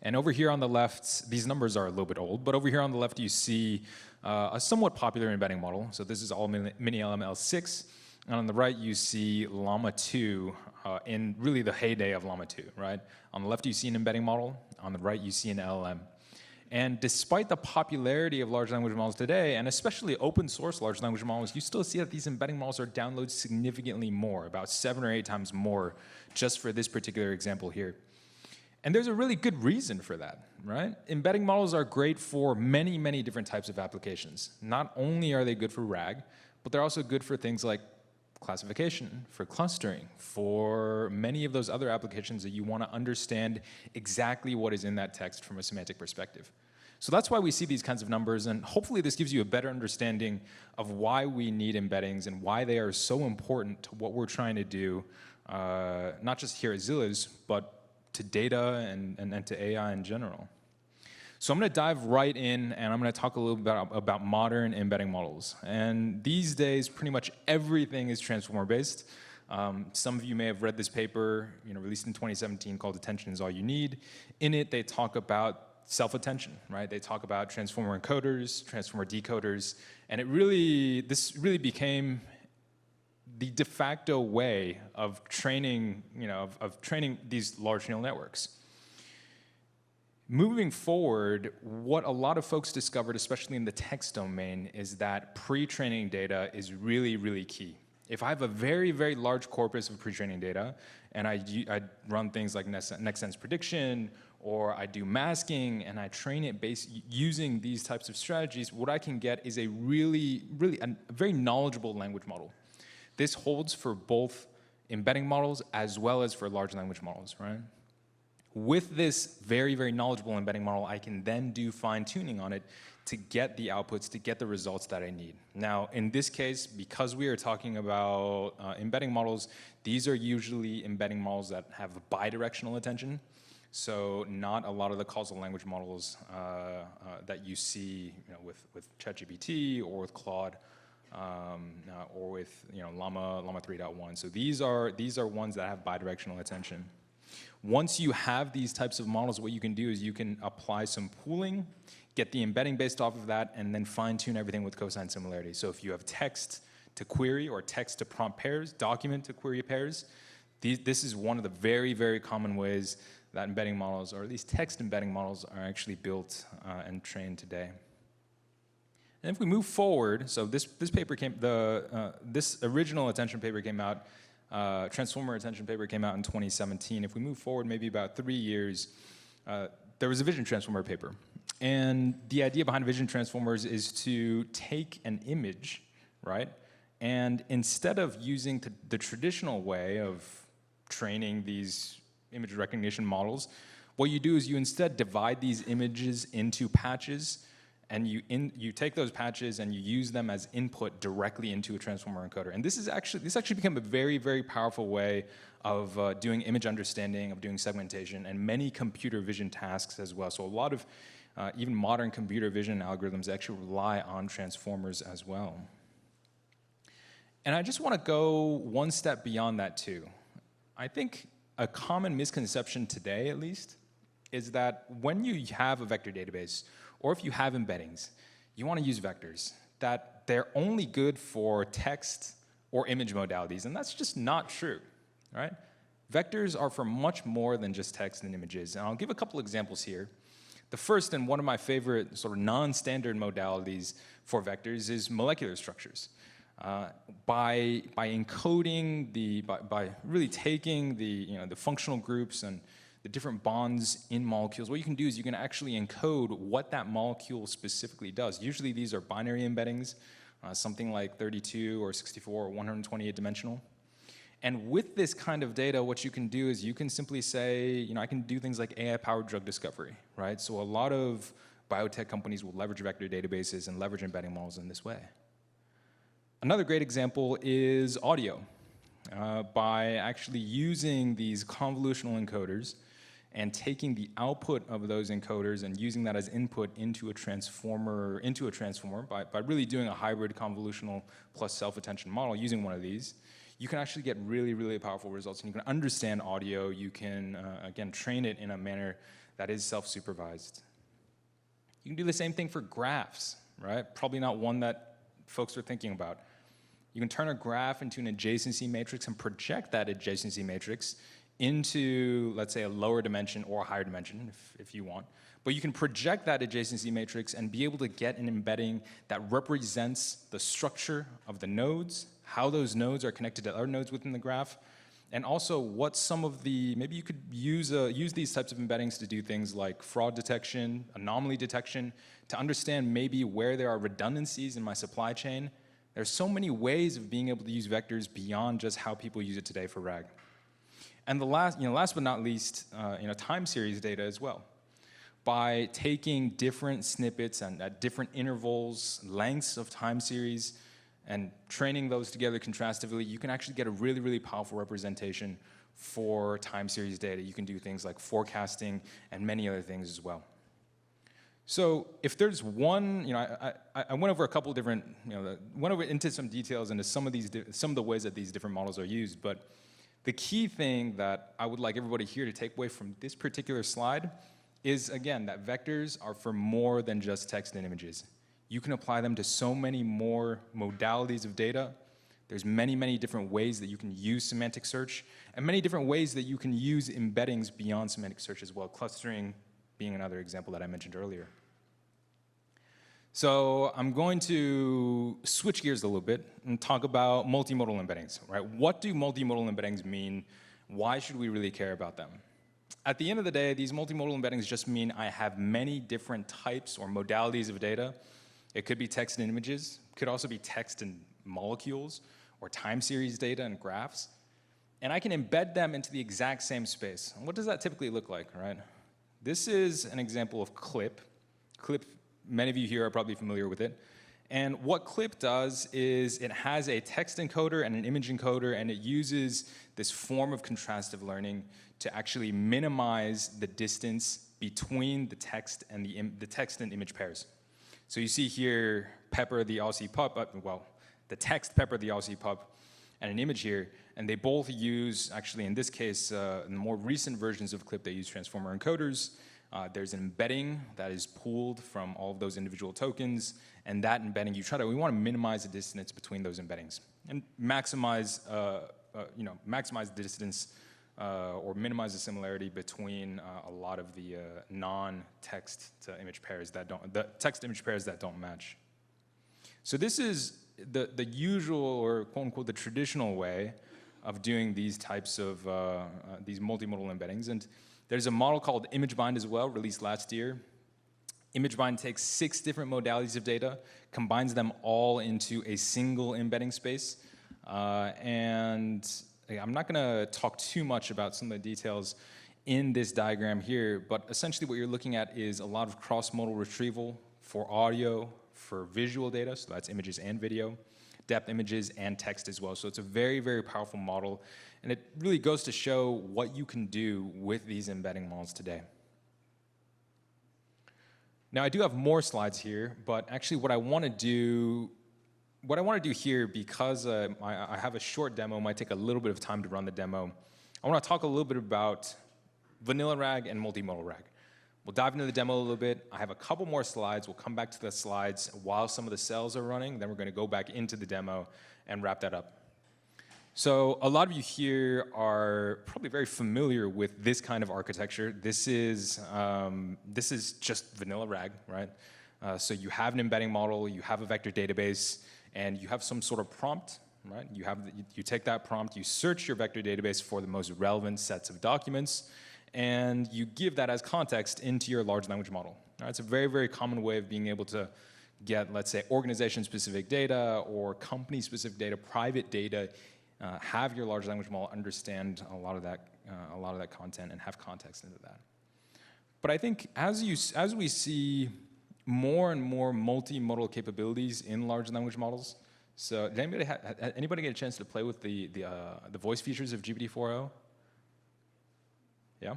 Speaker 8: And over here on the left, these numbers are a little bit old, but over here on the left you see a somewhat popular embedding model. So this is all Mini-LM-L6. And on the right you see Llama 2 in really the heyday of Llama 2, right? On the left you see an embedding model. On the right you see an LLM. And despite the popularity of large language models today, and especially open source large language models, you still see that these embedding models are downloaded significantly more, about 7 or 8 times more, just for this particular example here. And there's a really good reason for that, right? Embedding models are great for many, many different types of applications. Not only are they good for RAG, but they're also good for things like classification, for clustering, for many of those other applications that you want to understand exactly what is in that text from a semantic perspective. So that's why we see these kinds of numbers, and hopefully this gives you a better understanding of why we need embeddings and why they are so important to what we're trying to do, not just here at Zilliz, but to data and to AI in general. So I'm going to dive right in, and I'm going to talk a little bit about modern embedding models. And these days, pretty much everything is transformer-based. Some of you may have read this paper, released in 2017, called "Attention is All You Need." In it, they talk about self-attention, right? They talk about transformer encoders, transformer decoders, and this really became the de facto way of training, of training these large neural networks. Moving forward, what a lot of folks discovered, especially in the text domain, is that pre-training data is really, really key. If I have a very, very large corpus of pre-training data, and I run things like next sense prediction, or I do masking, and I train it using these types of strategies, what I can get is a very knowledgeable language model. This holds for both embedding models as well as for large language models, right? With this very, very knowledgeable embedding model, I can then do fine-tuning on it to get the outputs, to get the results that I need. Now, in this case, because we are talking about embedding models, these are usually embedding models that have bidirectional attention. So not a lot of the causal language models that you see with ChatGPT or with Claude or with Llama 3.1. So these are ones that have bidirectional attention. Once you have these types of models, what you can do is you can apply some pooling, get the embedding based off of that, and then fine-tune everything with cosine similarity. So if you have text to query or text to prompt pairs, document to query pairs, this is one of the very, very common ways that embedding models, or at least text embedding models, are actually built and trained today. And if we move forward, so this paper came, this original attention paper came out, transformer attention paper came out in 2017. If we move forward maybe about 3 years, there was a vision transformer paper. And the idea behind vision transformers is to take an image, right? And instead of using the traditional way of training these image recognition models, what you do is you instead divide these images into patches, and you take those patches and you use them as input directly into a transformer encoder. And this actually became a very, very powerful way of doing image understanding, of doing segmentation, and many computer vision tasks as well. So a lot of even modern computer vision algorithms actually rely on transformers as well. And I just want to go one step beyond that too. I think a common misconception today, at least, is that when you have a vector database, or if you have embeddings, you want to use vectors, that they're only good for text or image modalities, and that's just not true, right? Vectors are for much more than just text and images, and I'll give a couple examples here. The first, and one of my favorite sort of non-standard modalities for vectors, is molecular structures. By encoding by really taking the functional groups and the different bonds in molecules, what you can do is you can actually encode what that molecule specifically does. Usually these are binary embeddings, something like 32 or 64 or 128 dimensional. And with this kind of data, what you can do is you can simply say, I can do things like AI-powered drug discovery, right? So a lot of biotech companies will leverage vector databases and leverage embedding models in this way. Another great example is audio. By actually using these convolutional encoders and taking the output of those encoders and using that as input into a transformer by really doing a hybrid convolutional plus self-attention model using one of these, you can actually get really, really powerful results, and you can understand audio. You can, again, train it in a manner that is self-supervised. You can do the same thing for graphs, right? Probably not one that folks are thinking about. You can turn a graph into an adjacency matrix and project that adjacency matrix into, let's say, a lower dimension or a higher dimension, if you want. But you can project that adjacency matrix and be able to get an embedding that represents the structure of the nodes, how those nodes are connected to other nodes within the graph, and also what some of the, maybe you could use these types of embeddings to do things like fraud detection, anomaly detection, to understand maybe where there are redundancies in my supply chain. There's so many ways of being able to use vectors beyond just how people use it today for RAG. And the last but not least, time series data as well. By taking different snippets and at different intervals, lengths of time series, and training those together contrastively, you can actually get a really, really powerful representation for time series data. You can do things like forecasting and many other things as well. So if there's one, I went over a couple of different, went over into some details into some of the ways that these different models are used, but the key thing that I would like everybody here to take away from this particular slide is, again, that vectors are for more than just text and images. You can apply them to so many more modalities of data. There's many, many different ways that you can use semantic search, and many different ways that you can use embeddings beyond semantic search as well, clustering being another example that I mentioned earlier. So I'm going to switch gears a little bit and talk about multimodal embeddings, right? What do multimodal embeddings mean? Why should we really care about them? At the end of the day, these multimodal embeddings just mean I have many different types or modalities of data. It could be text and images, could also be text and molecules, or time series data and graphs. And I can embed them into the exact same space. And what does that typically look like, right? This is an example of CLIP. CLIP, many of you here are probably familiar with it. And what CLIP does is it has a text encoder and an image encoder, and it uses this form of contrastive learning to actually minimize the distance between the text and the text and image pairs. So you see here Pepper the Aussie pup, the text Pepper the Aussie pup, and an image here, and they both use, actually in this case, in the more recent versions of CLIP, they use transformer encoders. There's an embedding that is pooled from all of those individual tokens, and that embedding, we want to minimize the distance between those embeddings and maximize the distance or minimize the similarity between a lot of the non-text to image pairs the text image pairs that don't match. So this is the usual, or quote unquote, the traditional way of doing these types of, these multimodal embeddings. And there's a model called ImageBind as well, released last year. ImageBind takes 6 different modalities of data, combines them all into a single embedding space. And I'm not gonna talk too much about some of the details in this diagram here, but essentially what you're looking at is a lot of cross-modal retrieval for audio, for visual data, so that's images and video, depth images and text as well. So it's a very, very powerful model, and it really goes to show what you can do with these embedding models today. Now I do have more slides here, but actually what I want to do here, because I have a short demo, might take a little bit of time to run the demo. I want to talk a little bit about vanilla RAG and multimodal RAG. We'll dive into the demo a little bit. I have a couple more slides. We'll come back to the slides while some of the cells are running. Then we're going to go back into the demo and wrap that up. So a lot of you here are probably very familiar with this kind of architecture. This is just vanilla RAG, right? So you have an embedding model, you have a vector database, and you have some sort of prompt, right? You take that prompt, you search your vector database for the most relevant sets of documents, and you give that as context into your large language model. Right? It's a very, very common way of being able to get, let's say, organization-specific data or company-specific data, private data, have your large language model understand a lot of that content and have context into that. But I think as we see more and more multimodal capabilities in large language models, so did anybody get a chance to play with the voice features of GPT-4o? Yeah?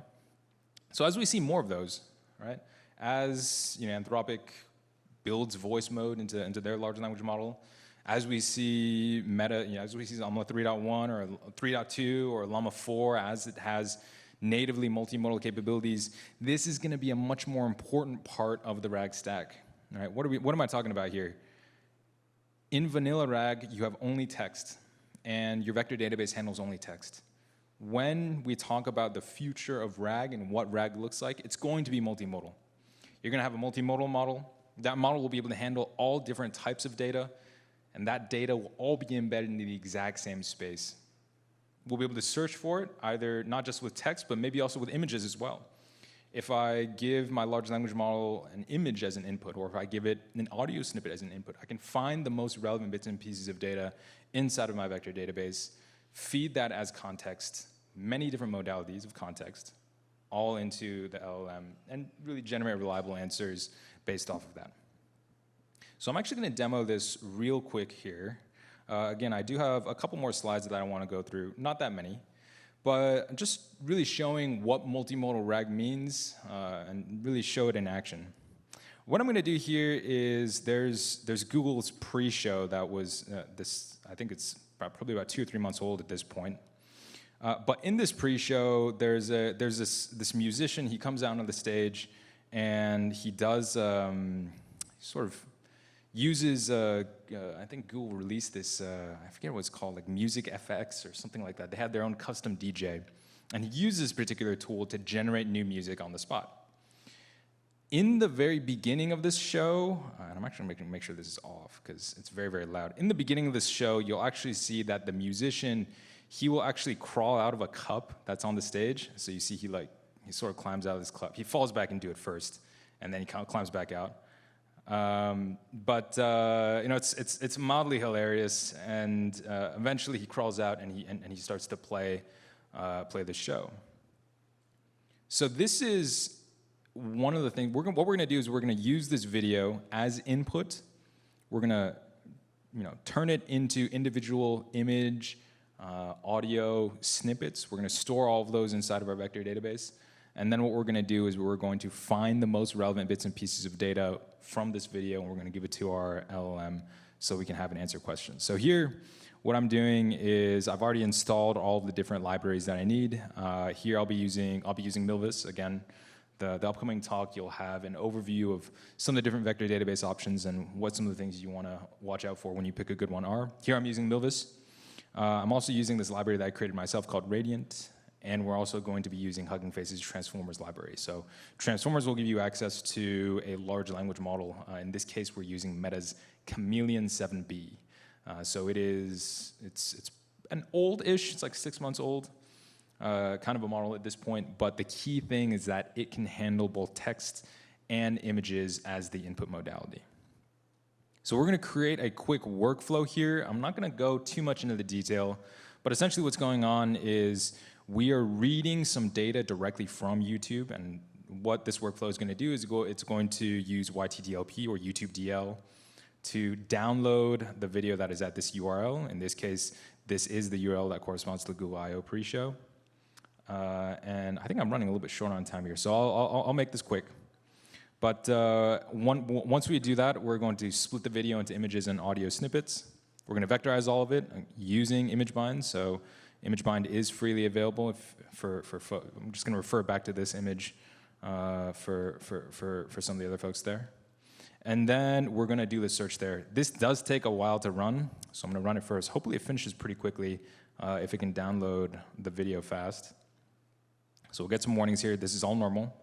Speaker 8: So as we see more of those, right? As Anthropic builds voice mode into their large language model, as we see Meta, as we see Llama 3.1 or 3.2 or Llama 4, as it has natively multimodal capabilities, this is going to be a much more important part of the RAG stack. All right? What am I talking about here? In vanilla RAG, you have only text, and your vector database handles only text. When we talk about the future of RAG and what RAG looks like, it's going to be multimodal. You're going to have a multimodal model. That model will be able to handle all different types of data, and that data will all be embedded into the exact same space. We'll be able to search for it, either not just with text, but maybe also with images as well. If I give my large language model an image as an input, or if I give it an audio snippet as an input, I can find the most relevant bits and pieces of data inside of my vector database, feed that as context, many different modalities of context, all into the LLM, and really generate reliable answers based off of that. So I'm actually going to demo this real quick here. Again, I do have a couple more slides that I want to go through, not that many, but just really showing what multimodal RAG means and really show it in action. What I'm going to do here is there's Google's pre-show that was I think it's probably about 2 or 3 months old at this point. But in this pre-show, there's this musician. He comes out on the stage, and he does sort of uses. I think Google released this. I forget what it's called, like Music FX or something like that. They had their own custom DJ, and he uses this particular tool to generate new music on the spot. In the very beginning of this show, and I'm actually making make sure this is off because it's very, very loud. In the beginning of this show, you'll actually see that the musician, he will actually crawl out of a cup that's on the stage. So you see he sort of climbs out of this cup. He falls back into it first, and then he climbs back out. It's mildly hilarious, and eventually he crawls out and he starts to play the show. So this is one of the things, what we're gonna do is we're gonna use this video as input. We're gonna turn it into individual image, audio snippets. We're gonna store all of those inside of our vector database. And then what we're gonna do is we're going to find the most relevant bits and pieces of data from this video, and we're gonna give it to our LLM so we can have it answer questions. So here, what I'm doing is I've already installed all of the different libraries that I need. Here I'll be using Milvus. Again, the upcoming talk, you'll have an overview of some of the different vector database options and what some of the things you wanna watch out for when you pick a good one are. Here I'm using Milvus. I'm also using this library that I created myself called Radiant. and we're also going to be using Hugging Face's Transformers library. So Transformers will give you access to a large language model. In this case, we're using Meta's Chameleon 7B. So it's an old-ish, it's like 6 months old, kind of a model at this point, but the key thing is that it can handle both text and images as the input modality. So we're gonna create a quick workflow here. I'm not gonna go too much into the detail, but essentially what's going on is we are reading some data directly from YouTube, and what this workflow is gonna do is it's going to use YTDLP or YouTube DL to download the video that is at this URL. In this case, this is the URL that corresponds to the Google I/O pre-show. And I think I'm running a little bit short on time here, so I'll make this quick. But once we do that, we're going to split the video into images and audio snippets. We're going to vectorize all of it using ImageBind. So ImageBind is freely available. I'm just going to refer back to this image for some of the other folks there. And then we're going to do the search there. This does take a while to run, so I'm going to run it first. Hopefully it finishes pretty quickly if it can download the video fast. So we'll get some warnings here. This is all normal.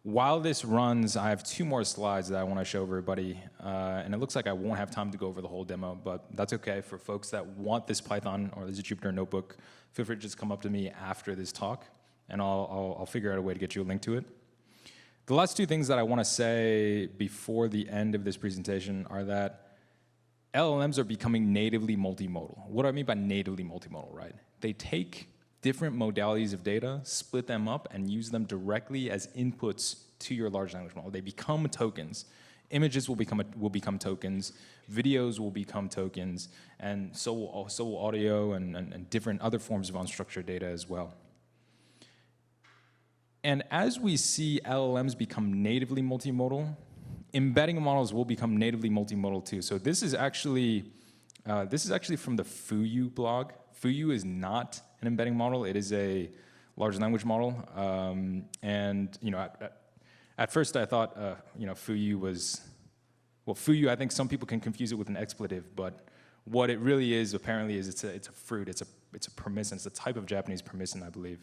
Speaker 8: While this runs, I have 2 more slides that I want to show everybody. And it looks like I won't have time to go over the whole demo, but that's okay. For folks that want this Python or this Jupyter notebook, feel free to just come up to me after this talk, and I'll figure out a way to get you a link to it. The last 2 things that I want to say before the end of this presentation are that LLMs are becoming natively multimodal. What do I mean by natively multimodal, right? They take different modalities of data, split them up, and use them directly as inputs to your large language model. They become tokens. Images will become tokens, videos will become tokens, and so will audio and different other forms of unstructured data as well. And as we see LLMs become natively multimodal, embedding models will become natively multimodal too. So this is actually from the Fuyu blog. Fuyu is not an embedding model; it is a large language model. And at first I thought Fuyu was, well, Fuyu. I think some people can confuse it with an expletive, but what it really is apparently is it's a fruit. It's a permission. It's a type of Japanese permission, I believe.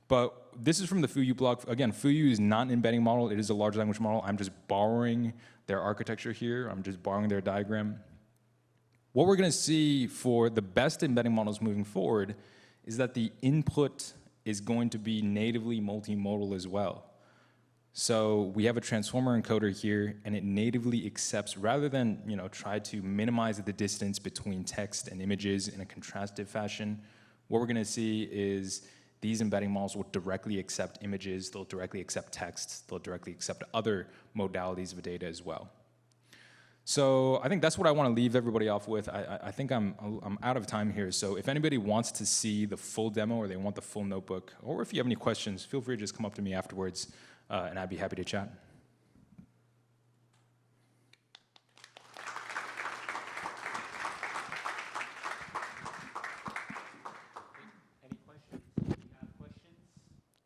Speaker 8: But this is from the Fuyu blog. Again, Fuyu is not an embedding model. It is a large language model. I'm just borrowing their architecture here. I'm just borrowing their diagram. What we're going to see for the best embedding models moving forward is that the input is going to be natively multimodal as well. So we have a transformer encoder here, and it natively accepts, rather than try to minimize the distance between text and images in a contrastive fashion, what we're going to see is these embedding models will directly accept images, they'll directly accept text, they'll directly accept other modalities of data as well. So I think that's what I want to leave everybody off with. I think I'm out of time here, so if anybody wants to see the full demo or they want the full notebook, or if you have any questions, feel free to just come up to me afterwards, and I'd be happy to chat.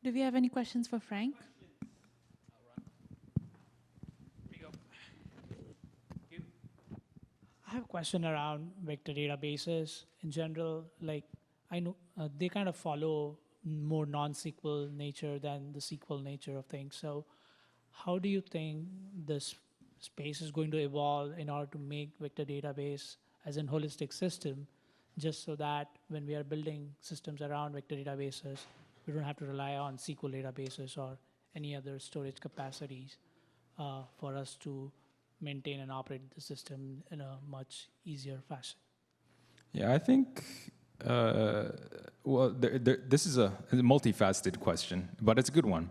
Speaker 9: Do we have any questions for Frank?
Speaker 10: I have a question around vector databases in general. Like, I know they kind of follow more non-SQL nature than the SQL nature of things. So how do you think this space is going to evolve in order to make vector database as a holistic system, just so that when we are building systems around vector databases, we don't have to rely on SQL databases or any other storage capacities for us to maintain and operate the system in a much easier fashion?
Speaker 8: Yeah, I think, this is a multifaceted question, but it's a good one.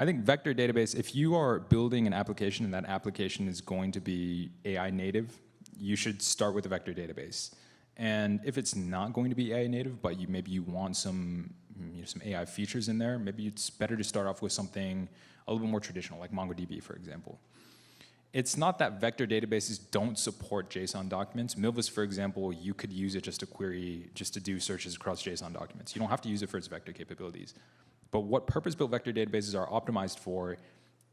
Speaker 8: I think vector database, if you are building an application and that application is going to be AI native, you should start with a vector database. And if it's not going to be AI native, but maybe you want some AI features in there, maybe it's better to start off with something a little bit more traditional, like MongoDB, for example. It's not that vector databases don't support JSON documents. Milvus, for example, you could use it just to do searches across JSON documents. You don't have to use it for its vector capabilities. But what purpose-built vector databases are optimized for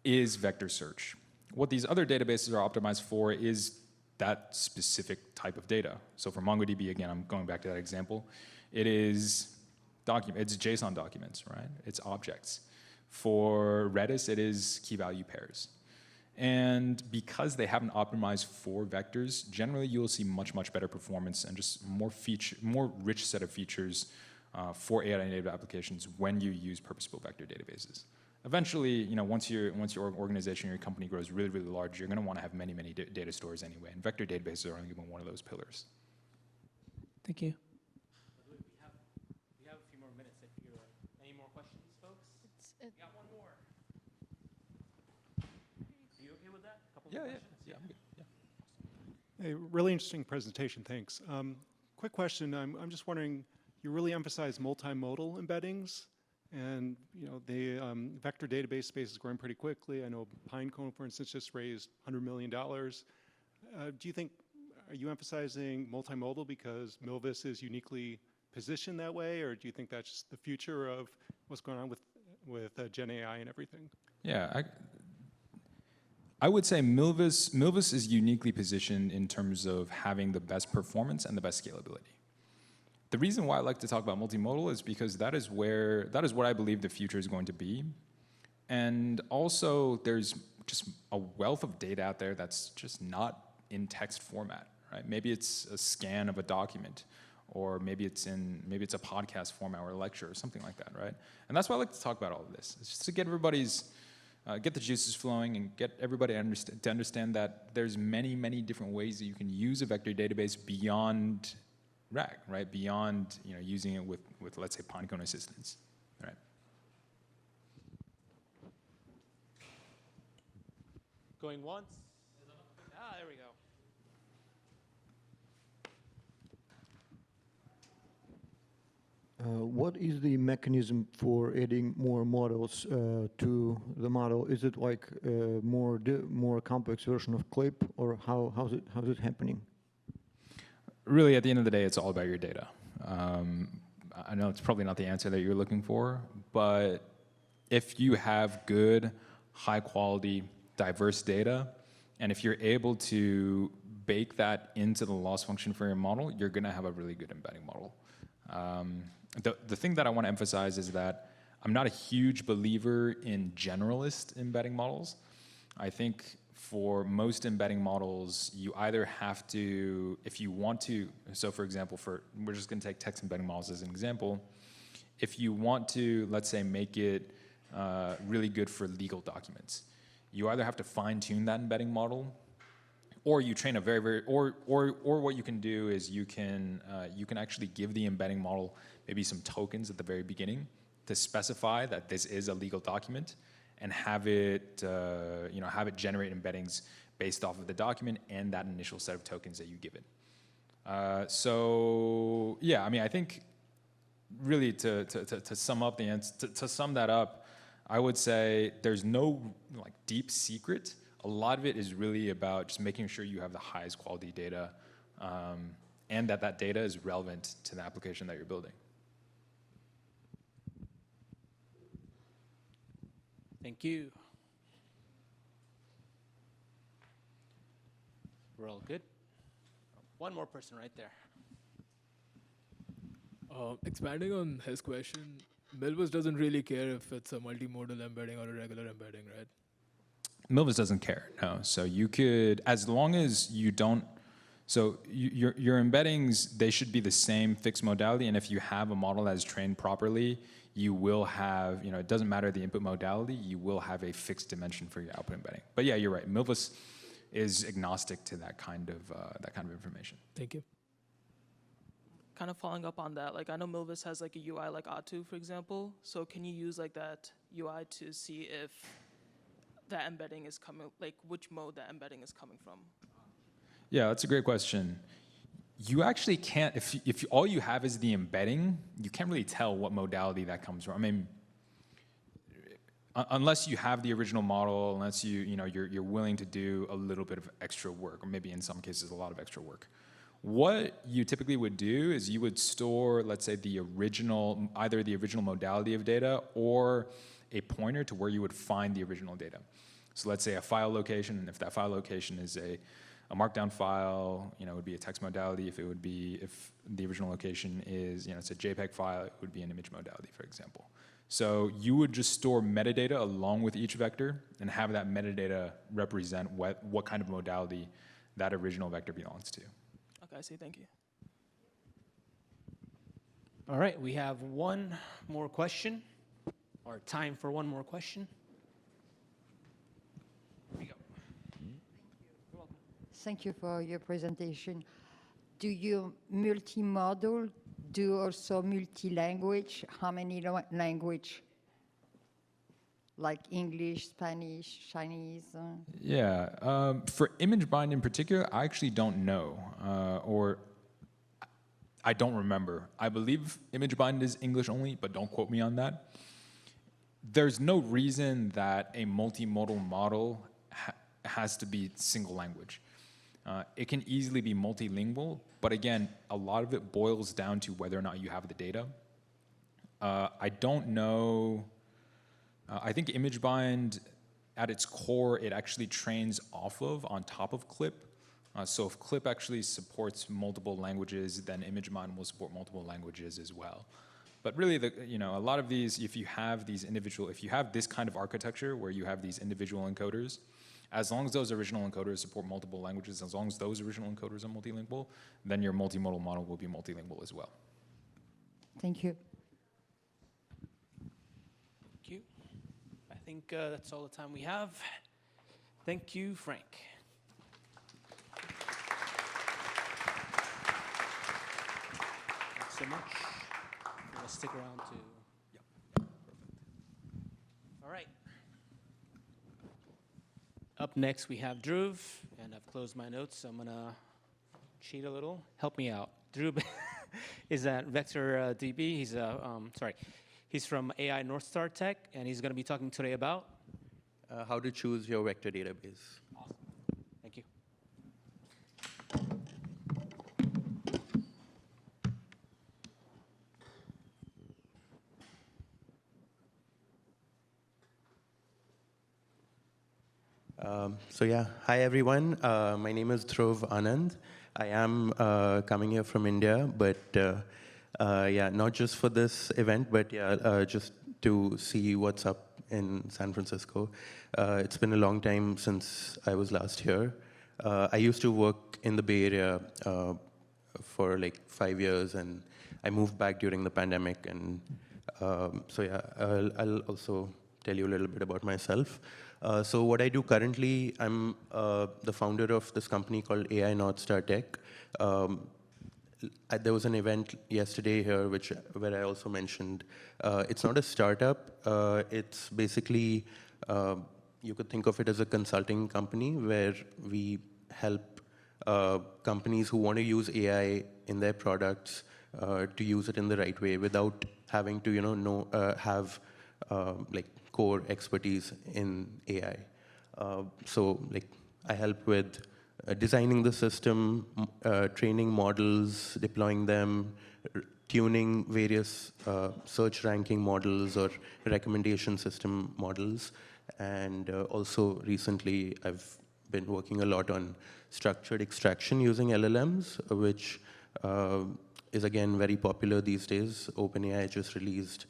Speaker 8: is vector search. What these other databases are optimized for is that specific type of data. So for MongoDB, again, I'm going back to that example, it is it's JSON documents, right? It's objects. For Redis, it is key value pairs. And because they haven't optimized for vectors, generally you'll see much, much better performance and just more rich set of features for AI native applications when you use purpose-built vector databases. Eventually, you know, once your organization or your company grows really, really large, you're going to want to have many, many data stores anyway. And vector databases are only one of those pillars.
Speaker 10: Thank you.
Speaker 1: We have a few more minutes. If you're any more questions, folks? We got one more. Are you okay with that? A couple more questions?
Speaker 8: Yeah, I'm good. Yeah.
Speaker 11: Hey, really interesting presentation, thanks. Quick question, I'm just wondering, you really emphasize multimodal embeddings, and you know, the vector database space is growing pretty quickly. I know Pinecone, for instance, just raised $100 million. Do you think, are you emphasizing multimodal because Milvus is uniquely positioned that way, or do you think that's just the future of what's going on with Gen AI and everything?
Speaker 8: Yeah, I would say Milvus is uniquely positioned in terms of having the best performance and the best scalability. The reason why I like to talk about multimodal is because that is what I believe the future is going to be. And also there's just a wealth of data out there that's just not in text format, right? Maybe it's a scan of a document, or maybe it's a podcast format or a lecture or something like that, right? And that's why I like to talk about all of this. It's just to get get the juices flowing and get everybody to understand that there's many, many different ways that you can use a vector database beyond RAG, right? Beyond, you know, using it with let's say Pinecone assistance, right?
Speaker 1: Going once? There we go.
Speaker 12: What is the mechanism for adding more models to the model? Is it like a more complex version of CLIP, or how's it happening?
Speaker 8: Really, at the end of the day, it's all about your data. I know it's probably not the answer that you're looking for, but if you have good, high quality, diverse data, and if you're able to bake that into the loss function for your model, you're going to have a really good embedding model. The thing that I want to emphasize is that I'm not a huge believer in generalist embedding models. I think for most embedding models, you either have to, if you want to, so for example, we're just going to take text embedding models as an example. If you want to, let's say, make it really good for legal documents, you either have to fine tune that embedding model, or you train a or what you can do is you can actually give the embedding model maybe some tokens at the very beginning to specify that this is a legal document, and have it generate embeddings based off of the document and that initial set of tokens that you give it. So yeah, I mean, I think really to sum up the answer, to sum that up, I would say there's no like deep secret. A lot of it is really about just making sure you have the highest quality data, and that data is relevant to the application that you're building.
Speaker 1: Thank you. We're all good. One more person right there.
Speaker 6: Expanding on his question, Milvus doesn't really care if it's a multimodal embedding or a regular embedding, right?
Speaker 8: Milvus doesn't care, no. So you could, as long as you don't, so your embeddings, they should be the same fixed modality, and if you have a model that is trained properly, you will have, you know, it doesn't matter the input modality, you will have a fixed dimension for your output embedding. But yeah, you're right. Milvus is agnostic to that kind of information.
Speaker 6: Thank you.
Speaker 5: Kind of following up on that, like I know Milvus has like a UI like Atu, for example. So can you use like that UI to see if that embedding is coming, like which mode that embedding is coming from?
Speaker 8: Yeah, that's a great question. You actually can't, if all you have is the embedding, you can't really tell what modality that comes from. I mean, unless you have the original model, unless you're willing to do a little bit of extra work, or maybe in some cases a lot of extra work. What you typically would do is you would store, let's say, either the original modality of data or a pointer to where you would find the original data. So let's say a file location, and if that file location is a markdown file, it would be a text modality. If the original location is, it's a JPEG file, it would be an image modality, for example. So you would just store metadata along with each vector and have that metadata represent what kind of modality that original vector belongs to.
Speaker 5: Okay, I see. Thank you.
Speaker 1: All right, we have one more question, or time for one more question. Here we go.
Speaker 13: Thank you for your presentation. Do you multimodal, do also multi-language? How many language? Like English, Spanish, Chinese?
Speaker 8: Yeah, for ImageBind in particular, I actually don't know, or I don't remember. I believe ImageBind is English only, but don't quote me on that. There's no reason that a multimodal model has to be single language. It can easily be multilingual, but again, a lot of it boils down to whether or not you have the data. I don't know. I think ImageBind, at its core, it actually trains off of, on top of Clip. So if Clip actually supports multiple languages, then ImageBind will support multiple languages as well. But really, a lot of these, if you have this kind of architecture where you have these individual encoders, as long as those original encoders support multiple languages, as long as those original encoders are multilingual, then your multimodal model will be multilingual as well.
Speaker 13: Thank you.
Speaker 1: Thank you. I think that's all the time we have. Thank you, Frank. Thanks so much. I'm going to stick around to... Yep. Perfect. All right. Up next, we have Dhruv, and I've closed my notes, so I'm going to cheat a little. Help me out. Dhruv is at Vector DB. He's from AI Northstar Tech, and he's going to be talking today about
Speaker 14: how to choose your vector database.
Speaker 1: Awesome. Thank you.
Speaker 14: Hi everyone. My name is Dhruv Anand. I am coming here from India, but not just for this event, but just to see what's up in San Francisco. It's been a long time since I was last here. I used to work in the Bay Area for like 5 years, and I moved back during the pandemic. And I'll also tell you a little bit about myself. So what I do currently, I'm the founder of this company called AI Northstar Tech. There was an event yesterday here where I also mentioned it's not a startup. It's basically, you could think of it as a consulting company where we help companies who want to use AI in their products to use it in the right way without having to have core expertise in AI. I help with designing the system, training models, deploying them, tuning various search ranking models or recommendation system models. And also recently, I've been working a lot on structured extraction using LLMs, which is again very popular these days. OpenAI just released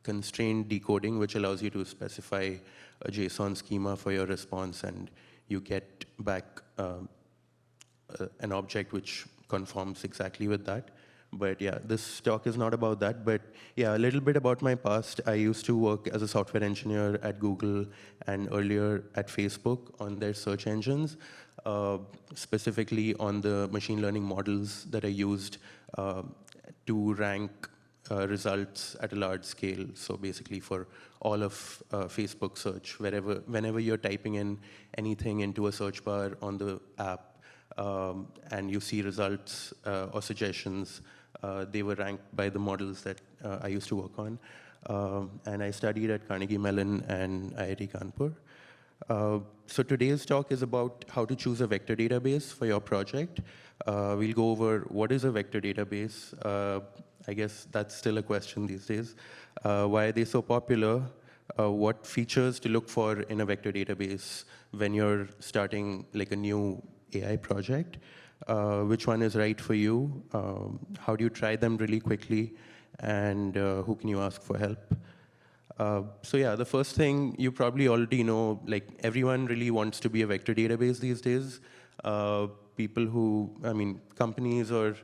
Speaker 14: constrained decoding, which allows you to specify a JSON schema for your response, and you get back an object which conforms exactly with that. But this talk is not about that. But a little bit about my past. I used to work as a software engineer at Google and earlier at Facebook on their search engines, specifically on the machine learning models that I used to rank results at a large scale. So basically for all of Facebook search, whenever you're typing in anything into a search bar on the app and you see results or suggestions, they were ranked by the models that I used to work on. And I studied at Carnegie Mellon and IIT Kanpur. So today's talk is about how to choose a vector database for your project. We'll go over what is a vector database. I guess that's still a question these days. Why are they so popular? what features to look for in a vector database when you're starting like a new AI project. Which one is right for you? How do you try them really quickly? And who can you ask for help? So yeah, the first thing you probably already know, like everyone really wants to be a vector database these days. People who, I mean, companies or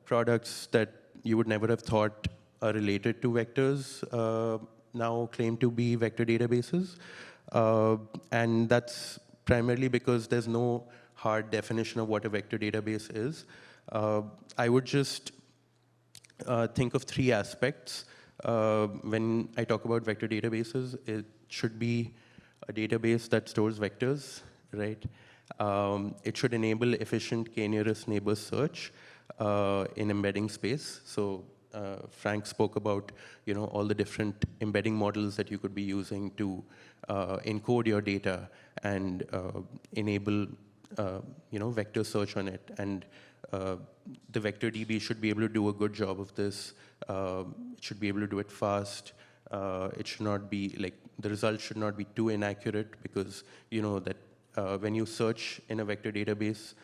Speaker 14: products that you would never have thought are related to vectors now claim to be vector databases. And that's primarily because there's no hard definition of what a vector database is. I would just think of three aspects. When I talk about vector databases, it should be a database that stores vectors, right? It should enable efficient k-nearest neighbor search in embedding space. So Frank spoke about all the different embedding models that you could be using to encode your data and enable vector search on it. And the vector DB should be able to do a good job of this. It should be able to do it fast. It should not be like the results should not be too inaccurate, because you know that when you search in a vector database,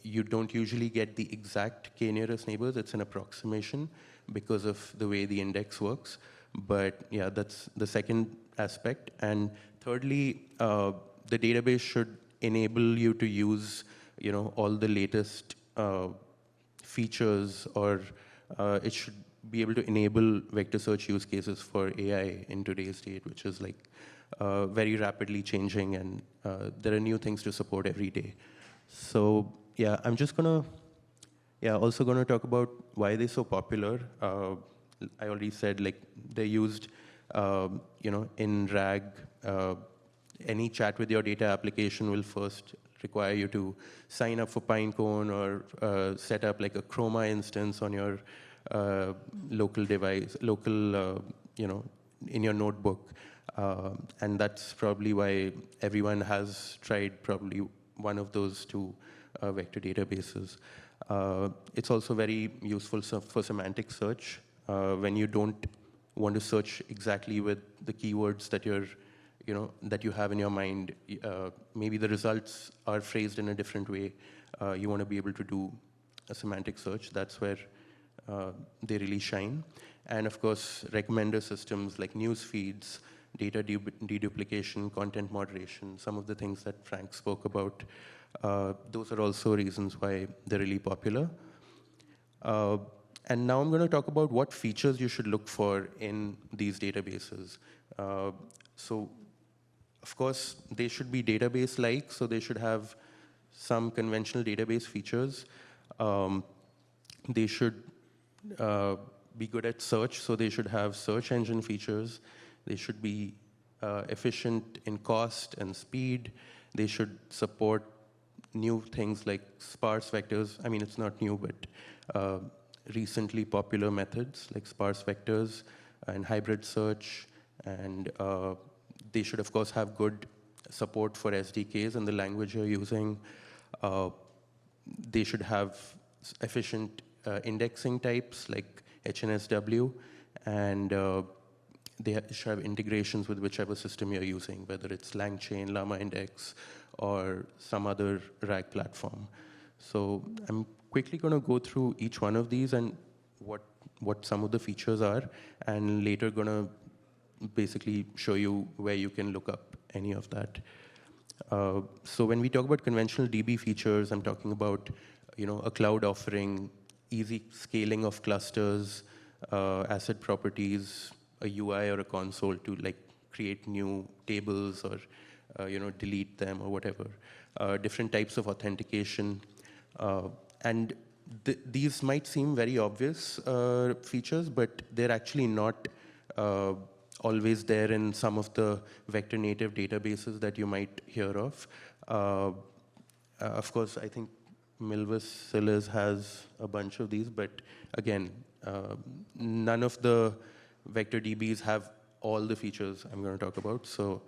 Speaker 14: you don't usually get the exact k-nearest neighbors. It's an approximation because of the way the index works. But yeah, that's the second aspect. And thirdly, the database should enable you to use all the latest features, or it should be able to enable vector search use cases for AI in today's date, which is like very rapidly changing, and there are new things to support every day. So yeah, I'm just also gonna talk about why they're so popular. I already said like they're used, in RAG. Any chat with your data application will first require you to sign up for Pinecone or set up like a Chroma instance on your local device, in your notebook. And that's probably why everyone has tried probably one of those two vector databases. It's also very useful for semantic search. When you don't want to search exactly with the keywords that that you have in your mind, maybe the results are phrased in a different way. You want to be able to do a semantic search. That's where they really shine. And of course, recommender systems like news feeds, data deduplication, content moderation, some of the things that Frank spoke about, those are also reasons why they're really popular. And now I'm going to talk about what features you should look for in these databases. So, of course, they should be database-like, so they should have some conventional database features. They should be good at search, so they should have search engine features. They should be efficient in cost and speed. They should support new things like sparse vectors. I mean, it's not new, but recently popular methods like sparse vectors and hybrid search. And they should, of course, have good support for SDKs and the language you're using. They should have efficient indexing types like HNSW, and they should have integrations with whichever system you're using, whether it's LangChain, LlamaIndex, or some other RAG platform. So I'm quickly going to go through each one of these and what some of the features are, and later going to basically show you where you can look up any of that. So when we talk about conventional DB features, I'm talking about a cloud offering, easy scaling of clusters, asset properties, a UI or a console to like create new tables or delete them or whatever. Different types of authentication, and these might seem very obvious features, but they're actually not always there in some of the vector native databases that you might hear of. Of course, I think Milvus Zilliz has a bunch of these, but again, none of the vector DBs have all the features I'm going to talk about. So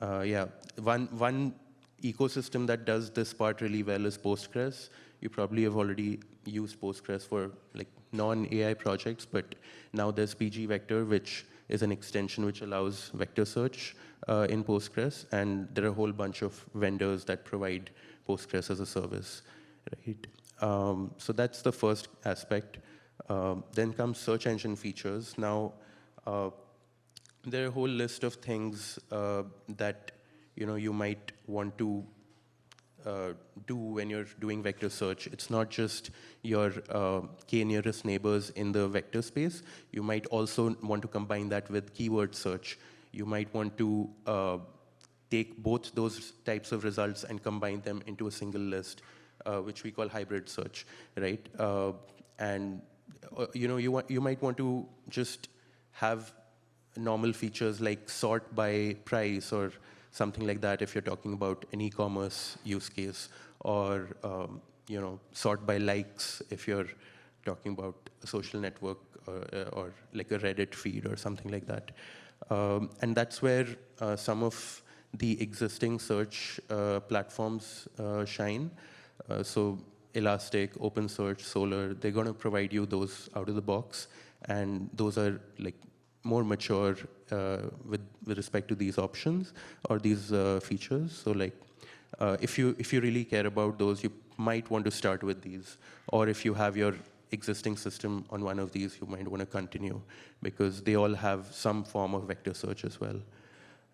Speaker 14: yeah, one ecosystem that does this part really well is Postgres. You probably have already used Postgres for like non-AI projects, but now there's PG Vector, which is an extension which allows vector search in Postgres, and there are a whole bunch of vendors that provide Postgres as a service, right? So that's the first aspect. Then comes search engine features. Now, there are a whole list of things that you might want to do when you're doing vector search. It's not just your k nearest neighbors in the vector space. You might also want to combine that with keyword search. You might want to take both those types of results and combine them into a single list, which we call hybrid search, right? And you might want to just have normal features like sort by price or something like that if you're talking about an e-commerce use case, or sort by likes if you're talking about a social network or like a Reddit feed or something like that. And that's where some of the existing search platforms shine. So Elastic, OpenSearch, Solr, they're going to provide you those out of the box, and those are like more mature with respect to these options or these features. So like, if you really care about those, you might want to start with these. Or if you have your existing system on one of these, you might want to continue, because they all have some form of vector search as well.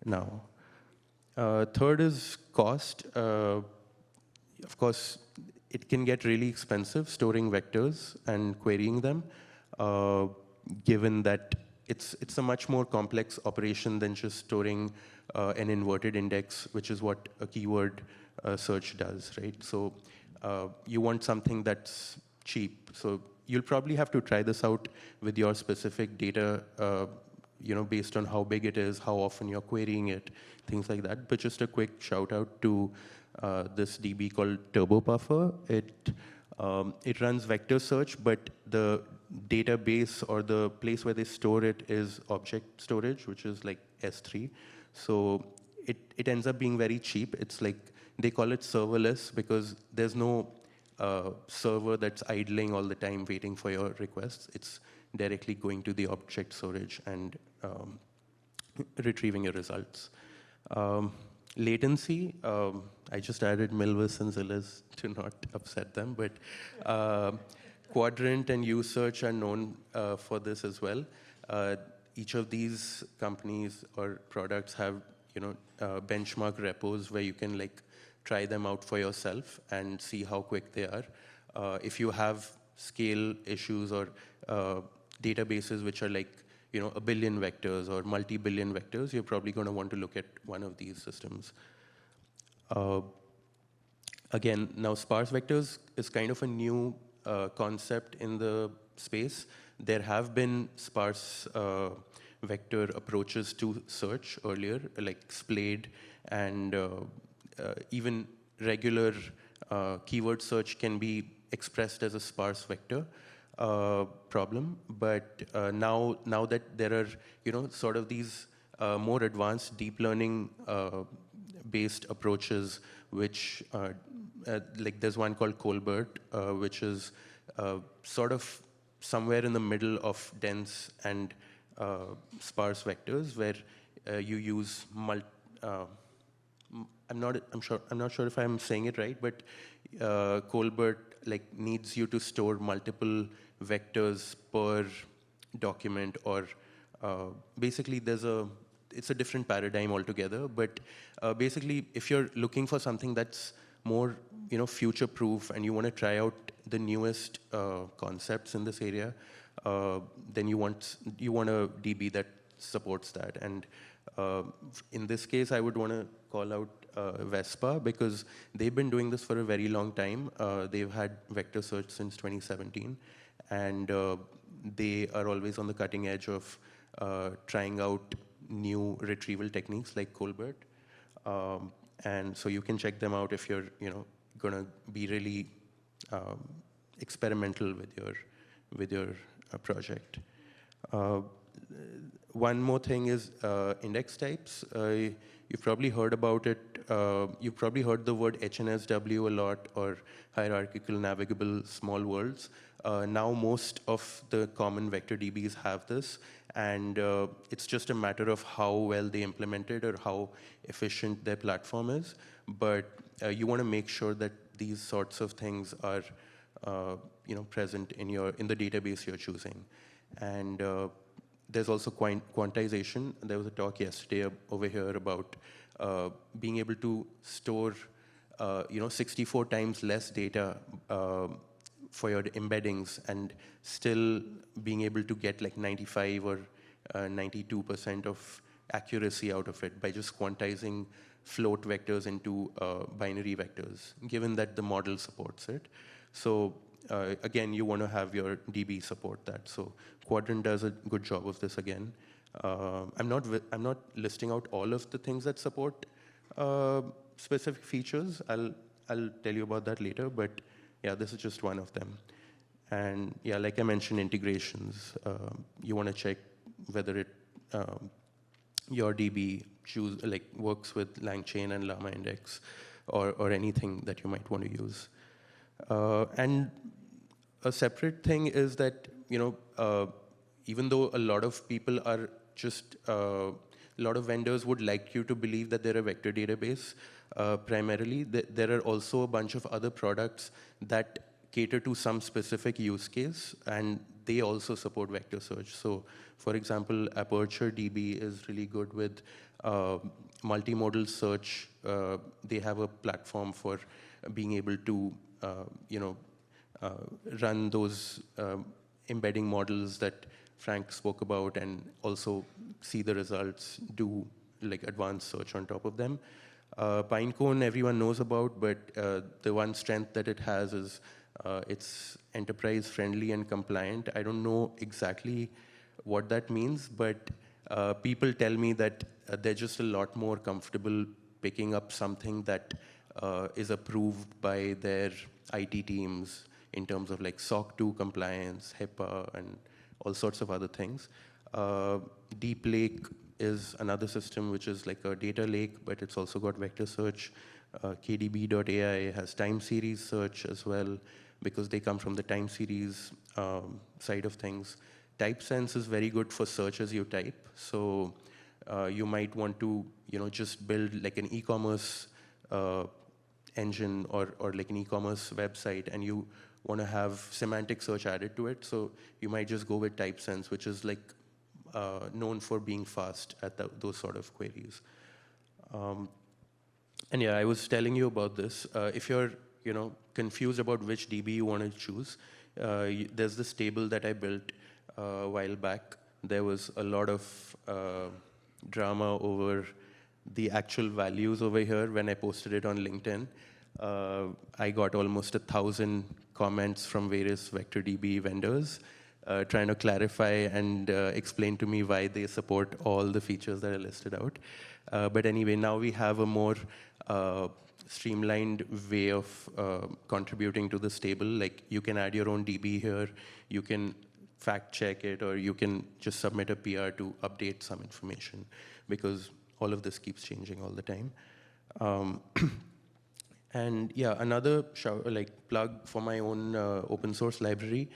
Speaker 14: Now, third is cost. Of course, it can get really expensive storing vectors and querying them, given that it's a much more complex operation than just storing an inverted index, which is what a keyword search does, right? So you want something that's cheap. So you'll probably have to try this out with your specific data, based on how big it is, how often you're querying it, things like that. But just a quick shout out to this DB called TurboPuffer. It runs vector search, but the database or the place where they store it is object storage, which is like S3. So it ends up being very cheap. It's like, they call it serverless because there's no server that's idling all the time waiting for your requests. It's directly going to the object storage and retrieving your results. Latency, I just added Milvis and Zilliz to not upset them, but Quadrant and USearch are known for this as well. Each of these companies or products have benchmark repos where you can like try them out for yourself and see how quick they are. If you have scale issues or databases which are like a billion vectors or multi-billion vectors, you're probably going to want to look at one of these systems. Again, now sparse vectors is kind of a new concept in the space. There have been sparse vector approaches to search earlier, like Splade, and even regular keyword search can be expressed as a sparse vector problem. But now that there are sort of these more advanced deep learning based approaches, which like there's one called Colbert, which is sort of somewhere in the middle of dense and sparse vectors, where you use I'm not sure if I'm saying it right, but Colbert like needs you to store multiple vectors per document, or basically it's a different paradigm altogether. But basically, if you're looking for something that's more future-proof and you want to try out the newest concepts in this area, then you want a DB that supports that. And in this case, I would want to call out Vespa, because they've been doing this for a very long time. They've had vector search since 2017, and they are always on the cutting edge of trying out new retrieval techniques like Colbert. And so you can check them out if you're going to be really experimental with your project. One more thing is index types. You've probably heard about it. You've probably heard the word HNSW a lot, or hierarchical navigable small worlds. Now most of the common vector DBs have this, and it's just a matter of how well they implement it or how efficient their platform is. But you want to make sure that these sorts of things are present in the database you're choosing. And there's also quantization. There was a talk yesterday over here about being able to store 64 times less data for your embeddings and still being able to get like 95 or 92% of accuracy out of it by just quantizing float vectors into binary vectors, given that the model supports it. So again, you want to have your DB support that. So Quadrant does a good job of this again. I'm not listing out all of the things that support specific features. I'll tell you about that later, but yeah, this is just one of them. And yeah, like I mentioned, integrations. You want to check whether your DB works with LangChain and Llama Index or anything that you might want to use. And a separate thing is that, even though a lot of people are just, a lot of vendors would like you to believe that they're a vector database, primarily, there are also a bunch of other products that cater to some specific use case, and they also support vector search. So, for example, Aperture DB is really good with multimodal search. They have a platform for being able to, run those embedding models that Frank spoke about, and also see the results, do like advanced search on top of them. Pinecone everyone knows about, but the one strength that it has is it's enterprise friendly and compliant. I don't know exactly what that means, but people tell me that they're just a lot more comfortable picking up something that is approved by their IT teams in terms of like SOC 2 compliance, HIPAA, and all sorts of other things. Deep Lake is another system which is like a data lake, but it's also got vector search. KDB.ai has time series search as well, because they come from the time series side of things. TypeSense is very good for search as you type. So you might want to just build like an e-commerce engine or like an e-commerce website, and you want to have semantic search added to it. So you might just go with TypeSense, which is like known for being fast at those sort of queries. And yeah, I was telling you about this. If you're confused about which DB you want to choose, there's this table that I built a while back. There was a lot of drama over the actual values over here when I posted it on LinkedIn. I got almost 1,000 comments from various vector DB vendors trying to clarify and explain to me why they support all the features that I listed out. But anyway, now we have a more streamlined way of contributing to this table. Like, you can add your own DB here, you can fact check it, or you can just submit a PR to update some information, because all of this keeps changing all the time. And yeah, another plug for my own open source library.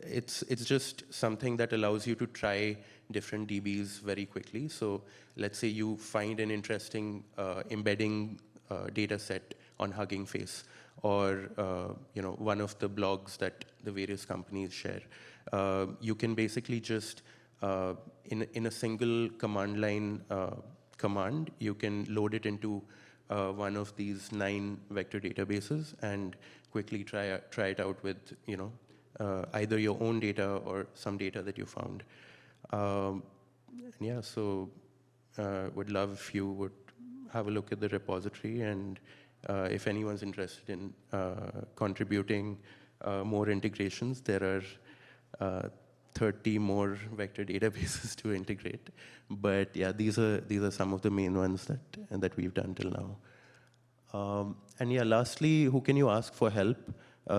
Speaker 14: It's just something that allows you to try different DBs very quickly. So let's say you find an interesting embedding data set on Hugging Face, or one of the blogs that the various companies share. You can basically just, in a single command line command, you can load it into one of these 9 vector databases and quickly try it out with either your own data or some data that you found. Yeah, so would love if you would have a look at the repository, and if anyone's interested in contributing more integrations, there are 30 more vector databases to integrate. But yeah, these are some of the main ones that we've done till now. And yeah, lastly, who can you ask for help?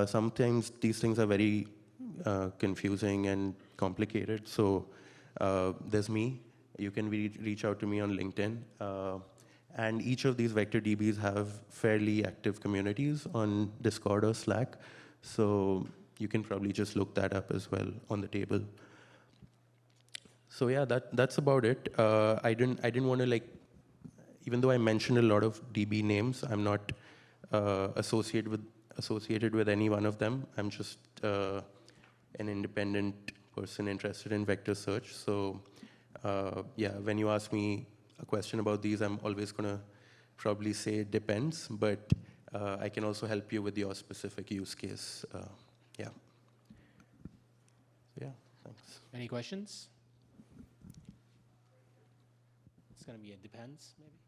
Speaker 14: Sometimes these things are very confusing and complicated. So there's me. You can reach out to me on LinkedIn. And each of these vector DBs have fairly active communities on Discord or Slack. So you can probably just look that up as well on the table. So yeah, that's about it. I didn't want to like, even though I mentioned a lot of DB names, I'm not associated with any one of them. I'm just an independent person interested in vector search. So yeah, when you ask me a question about these, I'm always going to probably say it depends, but I can also help you with your specific use case. Yeah. Yeah, thanks.
Speaker 1: Any questions? It's going to be a depends, maybe.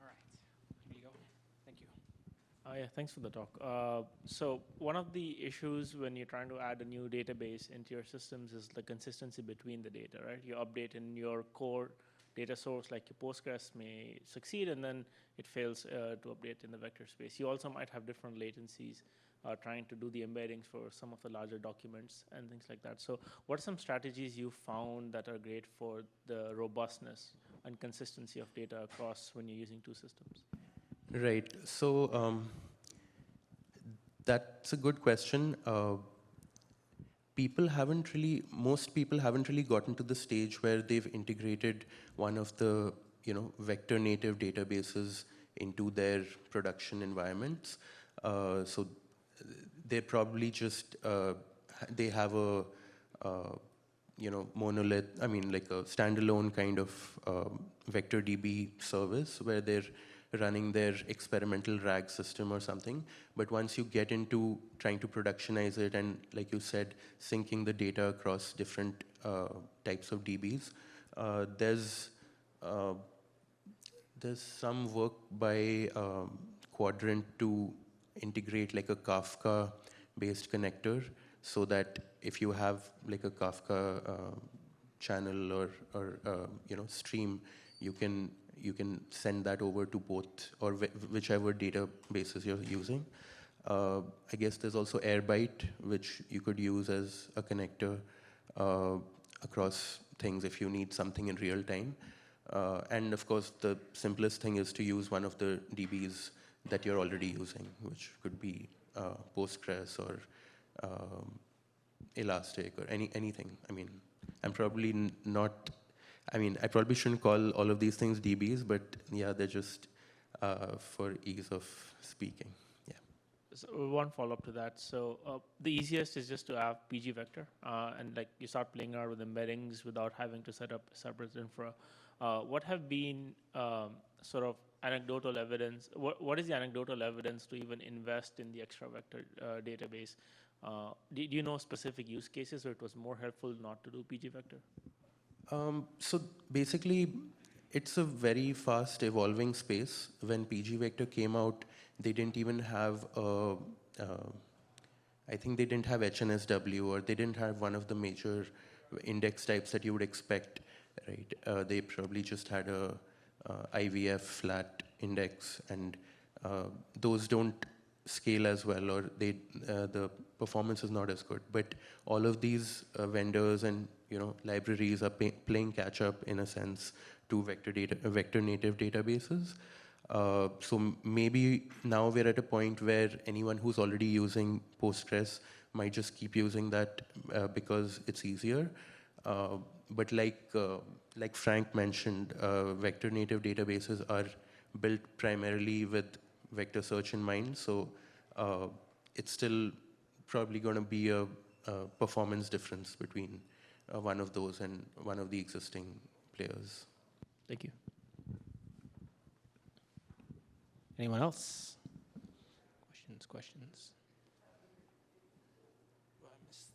Speaker 1: All right. Here you go. Thank you.
Speaker 3: Yeah, thanks for the talk. So one of the issues when you're trying to add a new database into your systems is the consistency between the data, right? You update in your core data source, like your Postgres may succeed, and then it fails to update in the vector space. You also might have different latencies trying to do the embeddings for some of the larger documents and things like that. So what are some strategies you found that are great for the robustness and consistency of data across when you're using two systems?
Speaker 14: Right. So that's a good question. Most people haven't really gotten to the stage where they've integrated one of the, vector native databases into their production environments. So they probably just, they have a, monolith, like a standalone kind of vector DB service where they're running their experimental RAG system or something. But once you get into trying to productionize it and, like you said, syncing the data across different types of DBs, there's some work by Quadrant to integrate like a Kafka-based connector so that if you have like a Kafka channel or stream, you can send that over to both or whichever databases you're using. I guess there's also Airbyte, which you could use as a connector across things if you need something in real time. And of course, the simplest thing is to use one of the DBs that you're already using, which could be Postgres or Elastic or anything. I'm probably not. I probably shouldn't call all of these things DBs, but yeah, they're just for ease of speaking. Yeah.
Speaker 3: So one follow-up to that. So the easiest is just to have PG vector, and like you start playing around with embeddings without having to set up separate infra. What have been sort of anecdotal evidence? What is the anecdotal evidence to even invest in the extra vector database? Do you know specific use cases where it was more helpful not to do PG vector?
Speaker 14: So basically, it's a very fast evolving space. When PG Vector came out, they didn't even have, I think they didn't have HNSW, or they didn't have one of the major index types that you would expect, right? They probably just had a IVF flat index, and those don't scale as well, or the performance is not as good. But all of these vendors and libraries are playing catch up in a sense to vector native databases. So maybe now we're at a point where anyone who's already using Postgres might just keep using that because it's easier. But like Frank mentioned, vector native databases are built primarily with vector search in mind. So it's still probably going to be a performance difference between one of those and one of the existing players.
Speaker 3: Thank you.
Speaker 1: Anyone else? Questions?